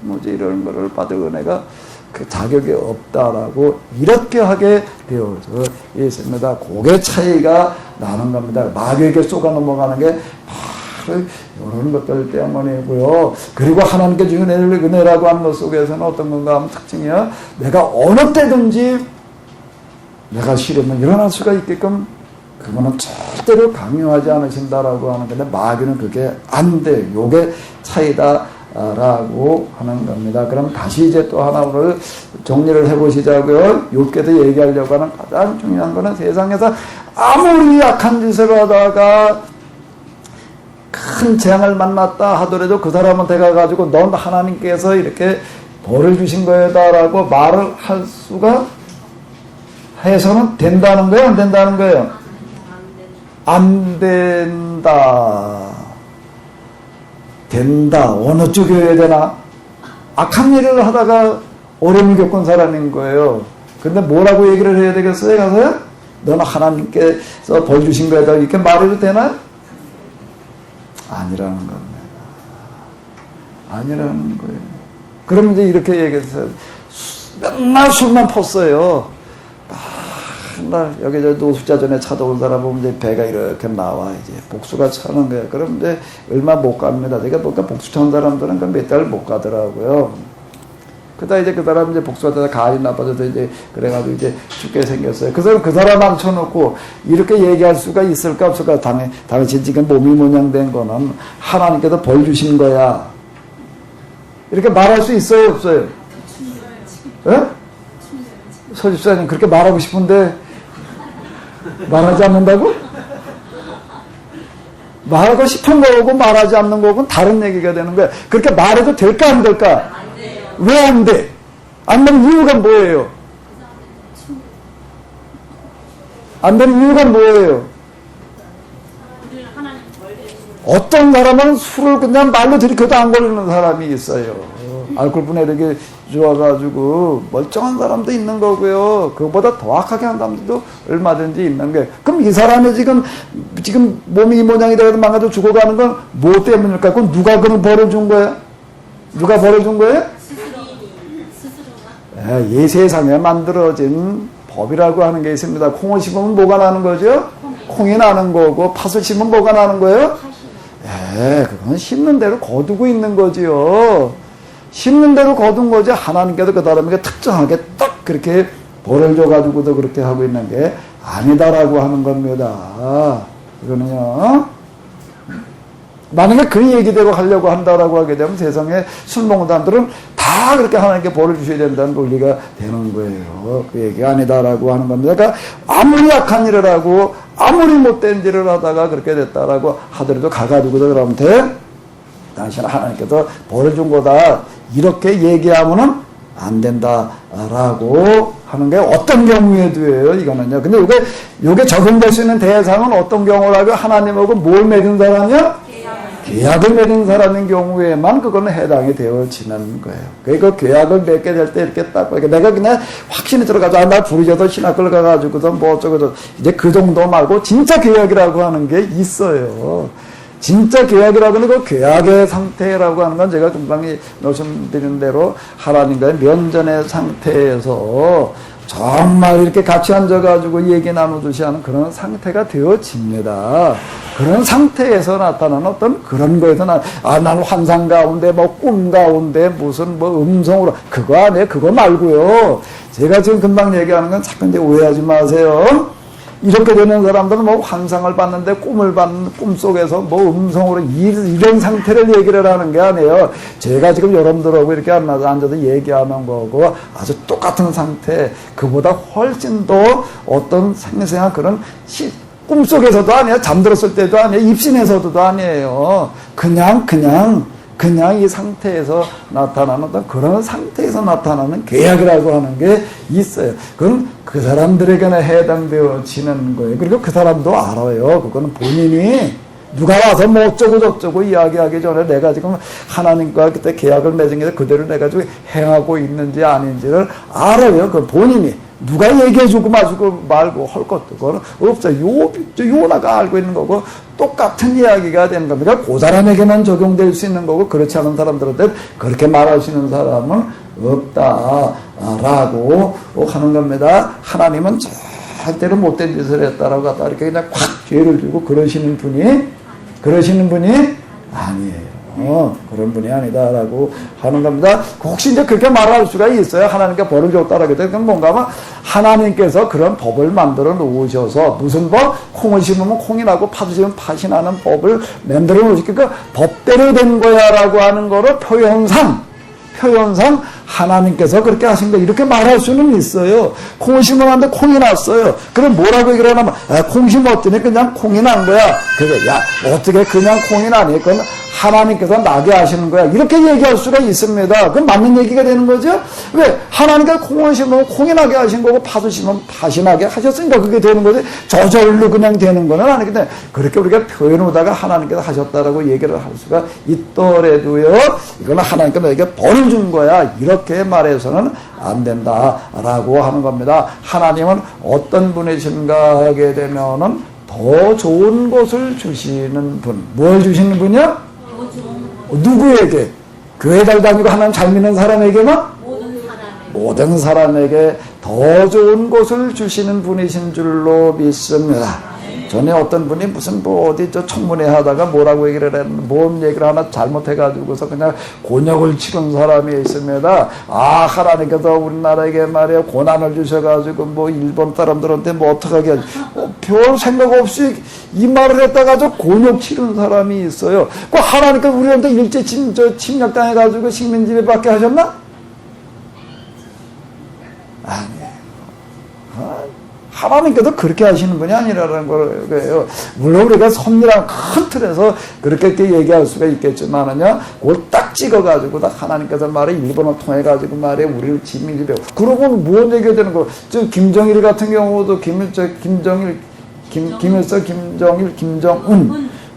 뭐지 이런 거를 받을 은혜가 그 자격이 없다라고 이렇게 하게 되어져 있습니다. 그게 차이가 나는 겁니다. 마귀에게 쏘가 넘어가는 게 바로 이런 것들 때문이고요. 그리고 하나님께 주신 은혜라고 하는 것 속에서는 어떤 건가 하면 특징이야. 내가 어느 때든지 내가 싫으면 일어날 수가 있게끔 그거는 절대로 강요하지 않으신다라고 하는 건데 마귀는 그게 안 돼. 요게 차이다. 라고 하는 겁니다. 그럼 다시 이제 또 하나 오늘 정리를 해보시자고요. 욥기에서 얘기하려고 하는 가장 중요한 거는 세상에서 아무리 약한 짓을 하다가 큰 재앙을 만났다 하더라도 그 사람한테 가가지고 넌 하나님께서 이렇게 벌을 주신 거다라고 말을 할 수가 해서는 된다는 거예요? 안 된다는 거예요? 안 된다. 된다. 어느 쪽이어야 되나? 악한 일을 하다가 어려움을 겪은 사람인 거예요. 근데 뭐라고 얘기를 해야 되겠어요? 가서요? 너는 하나님께서 벌 주신 거다. 이렇게 말해도 되나? 아니라는 겁니다. 아니라는 거예요. 그럼 이제 이렇게 얘기했어요. 맨날 술만 펐어요. 맨날 여기 저 노숙자전에 찾아온 사람 보면 이제 배가 이렇게 나와 이제 복수가 차는 거예요. 그럼 이제 얼마 못 갑니다. 제가 보니까 복수 차는 사람들은 몇 달 못 가더라고요. 그러다 이제 그 사람 이제 복수하다가 간이 나빠져서 이제 그래가지고 이제 죽게 생겼어요. 그 사람 앉혀놓고 이렇게 얘기할 수가 있을까 없을까? 당신 지금 몸이 모양된 거는 하나님께서 벌 주신 거야. 이렇게 말할 수 있어요 없어요? 예? 서집사님 그렇게 말하고 싶은데 말하지 않는다고? 말하고 싶은 거고 말하지 않는 거고는 다른 얘기가 되는 거야. 그렇게 말해도 될까 안 될까? 안 돼요. 왜 안 돼? 안 되는 이유가 뭐예요? 안 되는 이유가 뭐예요? 우리는 하나님 벌게 어떤 사람은 술을 그냥 말로 들이켜도 안 걸리는 사람이 있어요. 알코올 분해력이 좋아가지고 멀쩡한 사람도 있는 거고요. 그거보다 더 악하게 한 사람도 얼마든지 있는 거예요. 그럼 이 사람이 지금 몸이 이 모양이 되어서 망가져 죽어가는 건 뭐 때문일까? 그건 누가 그런 벌을 준 거야? 누가 벌을 준 거예요? 스스로가 이 세상에 만들어진 법이라고 하는 게 있습니다. 콩을 심으면 뭐가 나는 거죠? 콩이 나는 거고, 팥을 심으면 뭐가 나는 거예요? 그건 심는 대로 거두고 있는 거지요. 심는 대로 거둔 거지. 하나님께서 그 사람에게 특정하게 딱 그렇게 벌을 줘가지고도 그렇게 하고 있는 게 아니다라고 하는 겁니다. 이거는요. 만약에 그 얘기대로 하려고 한다라고 하게 되면 세상에 술 먹는 사람들은 다 그렇게 하나님께 벌을 주셔야 된다는 논리가 되는 거예요. 그 얘기가 아니다라고 하는 겁니다. 그러니까 아무리 약한 일을 하고 아무리 못된 일을 하다가 그렇게 됐다라고 하더라도 가가지고도 그러면 당신은 하나님께서 벌을 준 거다. 이렇게 얘기하면은 안 된다라고 하는 게 어떤 경우에도예요, 이거는요. 근데 요게 적용될 수 있는 대상은 어떤 경우라고 하나님하고 뭘 맺은 사람이요? 계약을 맺은 사람인 경우에만 그거는 해당이 되어지는 거예요. 그러니까 계약을 맺게 될 때 이렇게 딱, 내가 그냥 확신이 들어가서, 나 부르셔도 신학을 가가지고도 뭐 어쩌고도, 이제 그 정도 말고 진짜 계약이라고 하는 게 있어요. 진짜 계약이라고 하는 그 계약의 상태라고 하는 건 제가 금방 말씀드린 대로 하나님과의 면전의 상태에서 정말 이렇게 같이 앉아가지고 얘기 나누듯이 하는 그런 상태가 되어집니다. 그런 상태에서 나타나는 어떤 그런 거에서 나는 환상 가운데, 꿈 가운데, 무슨 음성으로, 그거 아니에요. 그거 말고요. 제가 지금 금방 얘기하는 건 자꾸 이제 오해하지 마세요. 이렇게 되는 사람들은 환상을 봤는데 꿈을 봤는 꿈 속에서 음성으로 이런 상태를 얘기를 하는 게 아니에요. 제가 지금 여러분들하고 이렇게 앉아서 얘기하는 거고 아주 똑같은 상태, 그보다 훨씬 더 어떤 생생한 그런 꿈 속에서도 아니에요. 잠들었을 때도 아니에요. 입신에서도 아니에요. 그냥 이 상태에서 나타나는 어떤 그런 상태에서 나타나는 계약이라고 하는 게 있어요. 그건 그 사람들에게는 해당되어지는 거예요. 그리고 그 사람도 알아요. 그거는 본인이 누가 와서 어쩌고 저쩌고 이야기하기 전에 내가 지금 하나님과 그때 계약을 맺은 게 그대로 내가 지금 행하고 있는지 아닌지를 알아요. 그 본인이. 누가 얘기해주고 말고 할 것도 그거는 없어요. 요나가 알고 있는 거고 똑같은 이야기가 되는 겁니다. 그 사람에게만 적용될 수 있는 거고 그렇지 않은 사람들한테 그렇게 말하시는 사람은 없다라고 하는 겁니다. 하나님은 절대로 못된 짓을 했다라고 갖다 이렇게 그냥 콱 죄를 주고 그러시는 분이 아니에요. 그런 분이 아니다라고 하는 겁니다. 혹시 이제 그렇게 말할 수가 있어요. 하나님께 벌을 줬다라고 해도 그건 뭔가 하면 하나님께서 그런 법을 만들어 놓으셔서 무슨 법? 콩을 심으면 콩이 나고 팥을 심으면 팥이 나는 법을 만들어 놓으시니까 법대로 된 거야라고 하는 거를 표현상 하나님께서 그렇게 하신 거 이렇게 말할 수는 있어요. 콩을 심었는데 콩이 났어요. 그럼 뭐라고 얘기를 하냐면 콩 심었더니 그냥 콩이 난 거야. 그래, 어떻게 그냥 콩이 나니? 그건 하나님께서 나게 하시는 거야. 이렇게 얘기할 수가 있습니다. 그건 맞는 얘기가 되는 거죠? 왜? 하나님께서 콩을 심으면 콩이 나게 하신 거고 팥을 심으면 팥이 나게 하셨으니까 그게 되는 거지. 저절로 그냥 되는 거는 아니기 때문에 그렇게 우리가 표현하다가 하나님께서 하셨다라고 얘기를 할 수가 있더라도요. 이거는 하나님께서 너에게 벌을 준 거야. 이렇게 말해서는 안 된다라고 하는 겁니다. 하나님은 어떤 분이신가 하게 되면은 더 좋은 것을 주시는 분. 뭘 주시는 분이요? 누구에게? 교회 잘 다니고 하나님 잘 믿는 사람에게만? 모든 사람에게 더 좋은 것을 주시는 분이신 줄로 믿습니다. 전에 어떤 분이 무슨 어디 청문회 하다가 뭐라고 얘기를 했는데 뭔 얘기를 하나 잘못해가지고서 그냥 곤욕을 치른 사람이 있습니다. 하나님께서 우리나라에게 말이야 고난을 주셔가지고 일본 사람들한테 어떡하게 하지? 별 생각 없이 이 말을 했다가 곤욕 치른 사람이 있어요. 그 하나님께서 우리한테 일제 침략당해가지고 식민지배 받게 하셨나? 아니에요. 하나님께서 그렇게 하시는 분이 아니라는 거예요. 물론 우리가 섭리랑 큰 틀에서 그렇게 얘기할 수가 있겠지만은요, 그걸 딱 찍어가지고 다 하나님께서 말해 일본어 통해가지고 말해 우리를 지밀히 배워. 그러고 뭔 얘기가 되는 거? 저 김정일 같은 경우도 김일성, 김정은.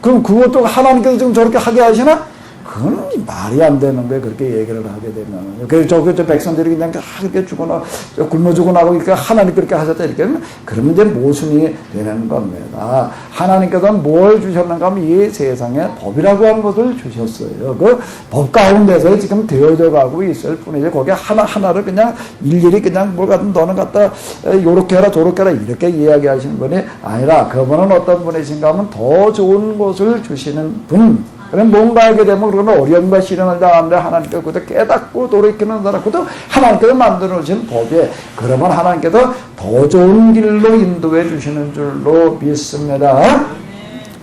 그럼 그것도 하나님께서 지금 저렇게 하게 하시나? 그건 말이 안 되는 거예요. 그렇게 얘기를 하게 되면. 그래서 저 백성들이 그냥 그렇게 죽거나 굶어 죽어나고 그러니까 하나님 그렇게 하셨다 이렇게 하면 그러면 이제 모순이 되는 겁니다. 하나님께서 뭘 주셨는가 하면 이 세상에 법이라고 하는 것을 주셨어요. 그 법 가운데서 지금 되어져 가고 있을 뿐이지 거기에 하나하나를 그냥 일일이 그냥 뭘 갖다 너는 갖다 요렇게 해라 저렇게 해라 이렇게 이야기하시는 분이 아니라 그분은 어떤 분이신가 하면 더 좋은 것을 주시는 분. 그럼 뭔가 하게 되면 그러면 어려움과 시련을 당하는데 하나님께서 그것을 깨닫고 돌이키는 사람, 그것도 하나님께서 만들어 놓으신 법에 그러면 하나님께서 더 좋은 길로 인도해 주시는 줄로 믿습니다.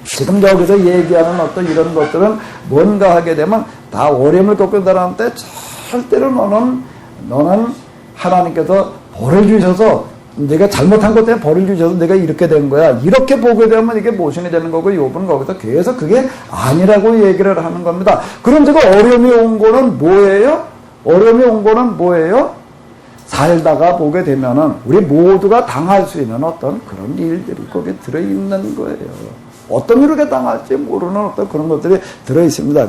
지금 여기서 얘기하는 어떤 이런 것들은 뭔가 하게 되면 다 어려움을 겪은 사람한테 절대로 너는 하나님께서 벌을 주셔서 내가 잘못한 것 때문에 벌을 주셔서 내가 이렇게 된 거야. 이렇게 보게 되면 이게 모순이 되는 거고 욥은 거기서 계속 그게 아니라고 얘기를 하는 겁니다. 그럼 제가 어려움이 온 거는 뭐예요? 어려움이 온 거는 뭐예요? 살다가 보게 되면은 우리 모두가 당할 수 있는 어떤 그런 일들이 거기에 들어있는 거예요. 어떤 일을 당할지 모르는 어떤 그런 것들이 들어있습니다.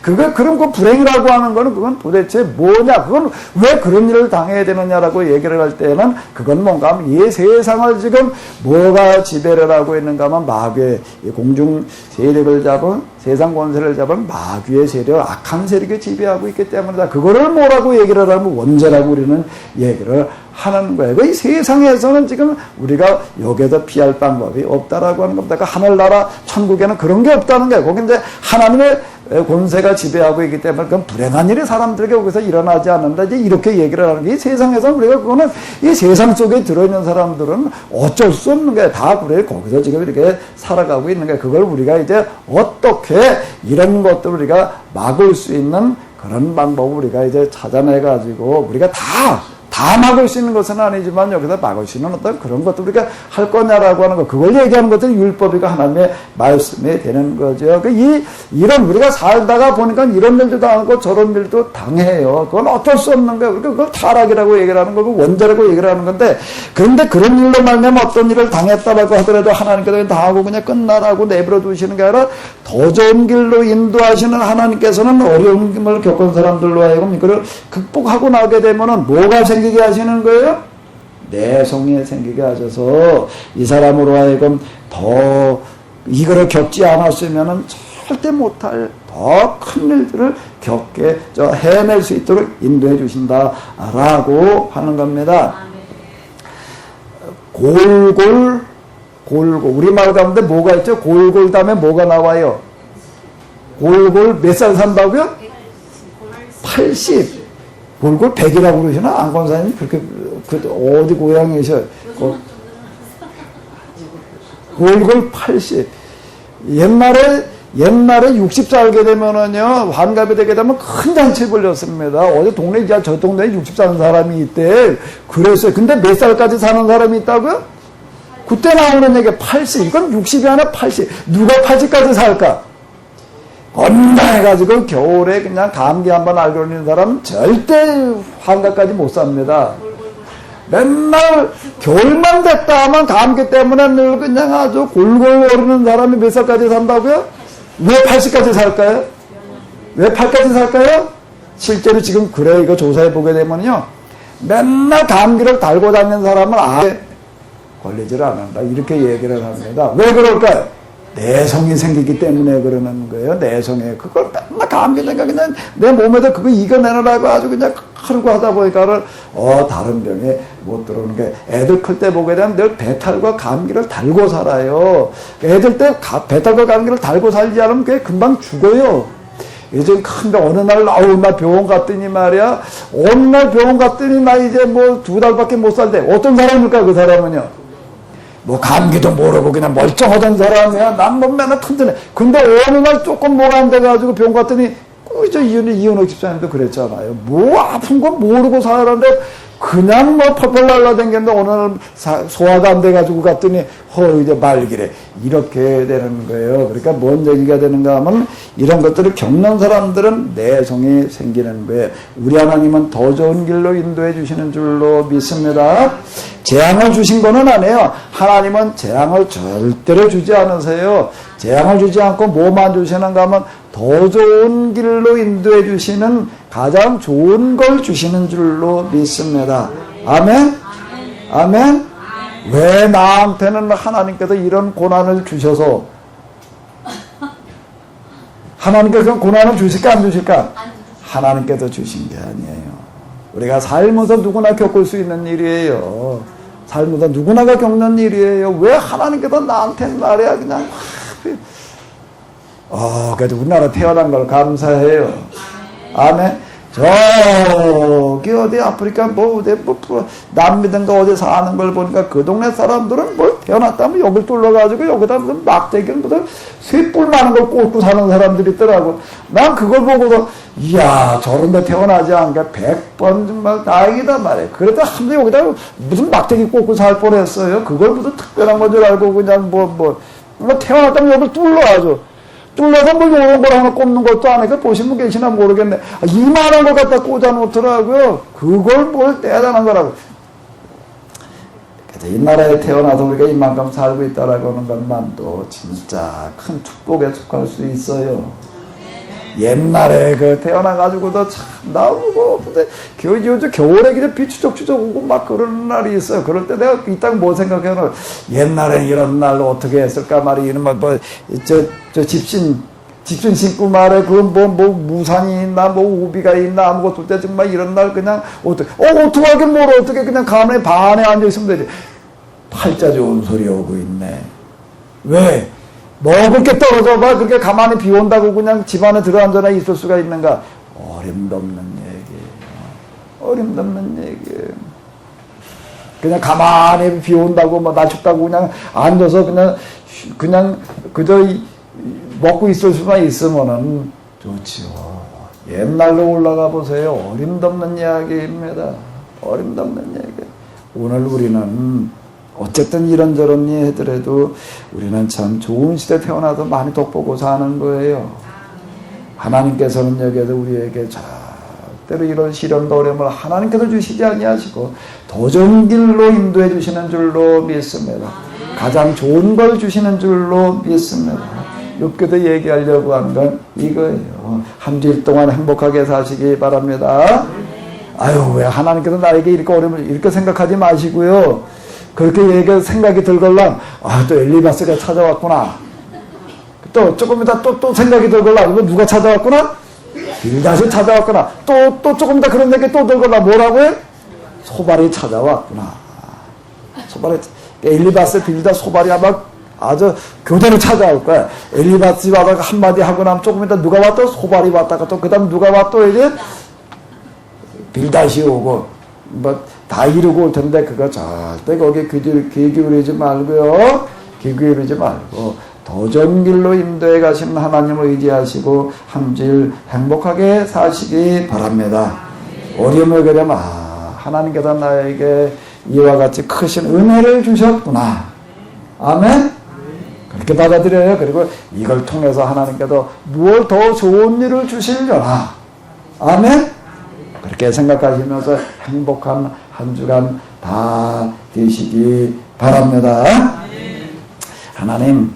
그럼 그 불행이라고 하는 거는 그건 도대체 뭐냐? 그건 왜 그런 일을 당해야 되느냐라고 얘기를 할 때는 그건 뭔가 하면 이 세상을 지금 뭐가 지배를 하고 있는가 하면 마귀의 공중 세력을 잡은 세상 권세를 잡은 마귀의 세력, 악한 세력이 지배하고 있기 때문이다. 그거를 뭐라고 얘기를 하면 원죄라고 우리는 얘기를 하는 거예요. 이 세상에서는 지금 우리가 여기에서 피할 방법이 없다라고 하는 겁니다. 그러니까 하늘나라 천국에는 그런 게 없다는 거예요. 거기 이제 하나님의 권세가 지배하고 있기 때문에 그건 불행한 일이 사람들에게 거기서 일어나지 않는다. 이제 이렇게 얘기를 하는 게 이 세상에서 우리가 그거는 이 세상 속에 들어있는 사람들은 어쩔 수 없는 거예요. 다 그래. 거기서 지금 이렇게 살아가고 있는 거예요. 그걸 우리가 이제 어떻게 이런 것들 우리가 막을 수 있는 그런 방법을 우리가 이제 찾아내가지고 우리가 다 막을 수 있는 것은 아니지만 여기서 막을 수 있는 어떤 그런 것도 우리가 할 거냐라고 하는 거, 그걸 얘기하는 것들이 율법이가 하나님의 말씀이 되는 거죠. 이런 우리가 살다가 보니까 이런 일도 당하고 저런 일도 당해요. 그건 어쩔 수 없는 거예요. 그걸 타락이라고 얘기를 하는 거고 원죄라고 얘기를 하는 건데, 그런데 그런 일로 말미암아 어떤 일을 당했다라고 하더라도 하나님께서 당하고 그냥 끝나라고 내버려 두시는 게 아니라 더 좋은 길로 인도하시는 하나님께서는 어려움을 겪은 사람들로 하여금 이거를 극복하고 나게 되면은 뭐가 생기게 하시는 거예요? 내성이 생기게 하셔서 이 사람으로 하여금 더 이거를 겪지 않았으면은 절대 못할 더 큰 일들을 겪게 해낼 수 있도록 인도해 주신다라고 하는 겁니다. 골골 우리말 가운데 뭐가 있죠? 골골 다음에 뭐가 나와요? 골골 몇 살 산다고요? 80. 골골 100이라고 그러시나? 안권사님 그렇게 어디 고향이셔? 골골 80. 옛날에 60 살게 되면은요, 환갑이 되게 되면 큰 잔치 벌렸습니다. 어디 동네, 저 동네에 60 사는 사람이 있대. 그랬어요. 근데 몇 살까지 사는 사람이 있다고요? 그때 나오는 얘기 80. 이건 60이 아니라 80. 누가 80까지 살까? 건강해가지고 겨울에 그냥 감기 한번 앓고 있는 사람은 절대 환갑까지 못 삽니다. 맨날 겨울만 됐다 하면 감기 때문에 늘 그냥 아주 골골거리는 사람이 몇 살까지 산다고요? 왜 80까지 살까요? 왜 8까지 살까요? 실제로 지금 그래 이거 조사해 보게 되면요, 맨날 감기를 달고 다니는 사람은 아예 걸리질 않는다 이렇게 얘기를 합니다. 왜 그럴까요? 내성이 생기기 때문에 그러는 거예요. 내성에 그걸 맨날 감기 되니까 그냥 내 몸에다 그거 이겨내느라고 아주 그냥 하려고 하다 보니까 다른 병에 못 들어오는 게, 애들 클 때 보게 되면 늘 배탈과 감기를 달고 살아요. 애들 때 배탈과 감기를 달고 살지 않으면 그게 금방 죽어요. 요즘 큰 병, 어느 날, 나 병원 갔더니 말이야. 어느 날 병원 갔더니 나 이제 뭐 2달밖에 못 살대. 어떤 사람일까, 그 사람은요? 뭐 감기도 모르고 그냥 멀쩡하던 사람이야. 난 뭐 맨날 튼튼해. 근데 어느 날 조금 뭐가 안 돼가지고 병원 갔더니 저 이은옥 집사님도 그랬잖아요. 뭐 아픈 건 모르고 살았는데 그냥 뭐 펄펄 날라다녔는데 오늘 소화가 안 돼가지고 갔더니 이제 말기래. 이렇게 되는 거예요. 그러니까 뭔 얘기가 되는가 하면 이런 것들을 겪는 사람들은 내성이 생기는 거예요. 우리 하나님은 더 좋은 길로 인도해 주시는 줄로 믿습니다. 재앙을 주신 거는 아니에요. 하나님은 재앙을 절대로 주지 않으세요. 재앙을 주지 않고 뭐만 주시는가 하면 더 좋은 길로 인도해 주시는 가장 좋은 걸 주시는 줄로 믿습니다. 아멘? 아멘? 왜 나한테는 하나님께서 이런 고난을 주셔서 하나님께서 고난을 주실까 안 주실까? 하나님께서 주신 게 아니에요. 우리가 살면서 누구나 겪을 수 있는 일이에요. 살면서 누구나가 겪는 일이에요. 왜 하나님께서 나한테는 말이야 그냥 그래도 우리나라 태어난 걸 감사해요. 아멘. 저기 어디 아프리카 남미든가 어디 사는 걸 보니까 그 동네 사람들은 뭘 태어났다면 여길 뚫러가지고 여기다 무슨 막대기를 무슨 쇳불 많은 걸 꽂고 사는 사람들이 있더라고. 난 그걸 보고서 이야 저런 데 태어나지 않게 100번 정말 다행이다 말이야. 그래도 한 번 여기다 무슨 막대기 꽂고 살 뻔했어요. 그걸 무슨 특별한 건 줄 알고 그냥 뭐 태어났다면 여길 뚫러가지고 뚫려서 뭐 요런 걸 하나 꼽는 것도 아니고 보신 분 계시나 모르겠네. 이만한 걸 갖다 꽂아 놓더라고요. 그걸 뭘 대단한 거라고. 그래서 이 나라에 태어나서 우리가 이만큼 살고 있다라고 하는 것만도 진짜 큰 축복에 속할 수 있어요. 옛날에 태어나가지고도 참 나오고 근데 요즘 겨울에 그냥 비 추적추적 오고 막 그런 날이 있어요. 그럴 때 내가 이따가 뭐 생각해요. 옛날에 이런 날로 어떻게 했을까 말이 이런 저 집신 신고 말에 무산이 있나 우비가 있나 아무것도 없대 정말 이런 날 그냥 어떡하게 뭘 어떻게 그냥 가만히 반에 앉아있으면 되지. 팔자 좋은 소리 오고 있네. 왜? 먹을 게 떨어져 봐. 그렇게 가만히 비 온다고 그냥 집안에 들어앉아나 있을 수가 있는가? 어림도 없는 얘기예요. 어림도 없는 얘기예요. 그냥 가만히 비 온다고 날 춥다고 그냥 앉아서 그냥 그저 먹고 있을 수만 있으면은 좋지요. 옛날로 올라가 보세요. 어림도 없는 이야기입니다. 어림도 없는 얘기. 오늘 우리는 어쨌든 이런저런 일 하더라도 우리는 참 좋은 시대 태어나서 많이 덕보고 사는 거예요. 하나님께서는 여기에서 우리에게 절대로 이런 시련도 어려움을 하나님께서 주시지 아니하시고 더 좋은 길로 인도해 주시는 줄로 믿습니다. 가장 좋은 걸 주시는 줄로 믿습니다. 욥기도 얘기하려고 하는 건 이거예요. 한 주일 동안 행복하게 사시기 바랍니다. 아유 왜 하나님께서 나에게 이렇게 어려움을 이렇게 생각하지 마시고요. 그렇게 생각이 들걸랑 또 엘리바스가 찾아왔구나. 또 조금 이따 또 생각이 들걸랑 이거 누가 찾아왔구나? 빌닷이 찾아왔구나. 또 조금 이따 그런 얘기 또 들걸랑 뭐라고 해? 소발이 찾아왔구나. 소발이 엘리바스 빌닷 소발이 아마 아주 교대로 찾아올 거야. 엘리바스 와다가 한마디 하고 나면 조금 이따 누가 왔다? 소발이 왔다가 또 그 다음 누가 왔다? 이제 빌닷이 오고 다 이루고 올 텐데 그거 절대 거기에 귀 기울이지 말고요. 귀 기울이지 말고 더 좋은 길로 인도해 가시는 하나님을 의지하시고 한 주일 행복하게 사시기 바랍니다. 어려움을 겪으면 하나님께서 나에게 이와 같이 크신 은혜를 주셨구나. 아멘? 그렇게 받아들여요. 그리고 이걸 통해서 하나님께서 무엇 더 좋은 일을 주시려나. 아멘? 그렇게 생각하시면서 행복한 한 주간 다 되시기 바랍니다. 하나님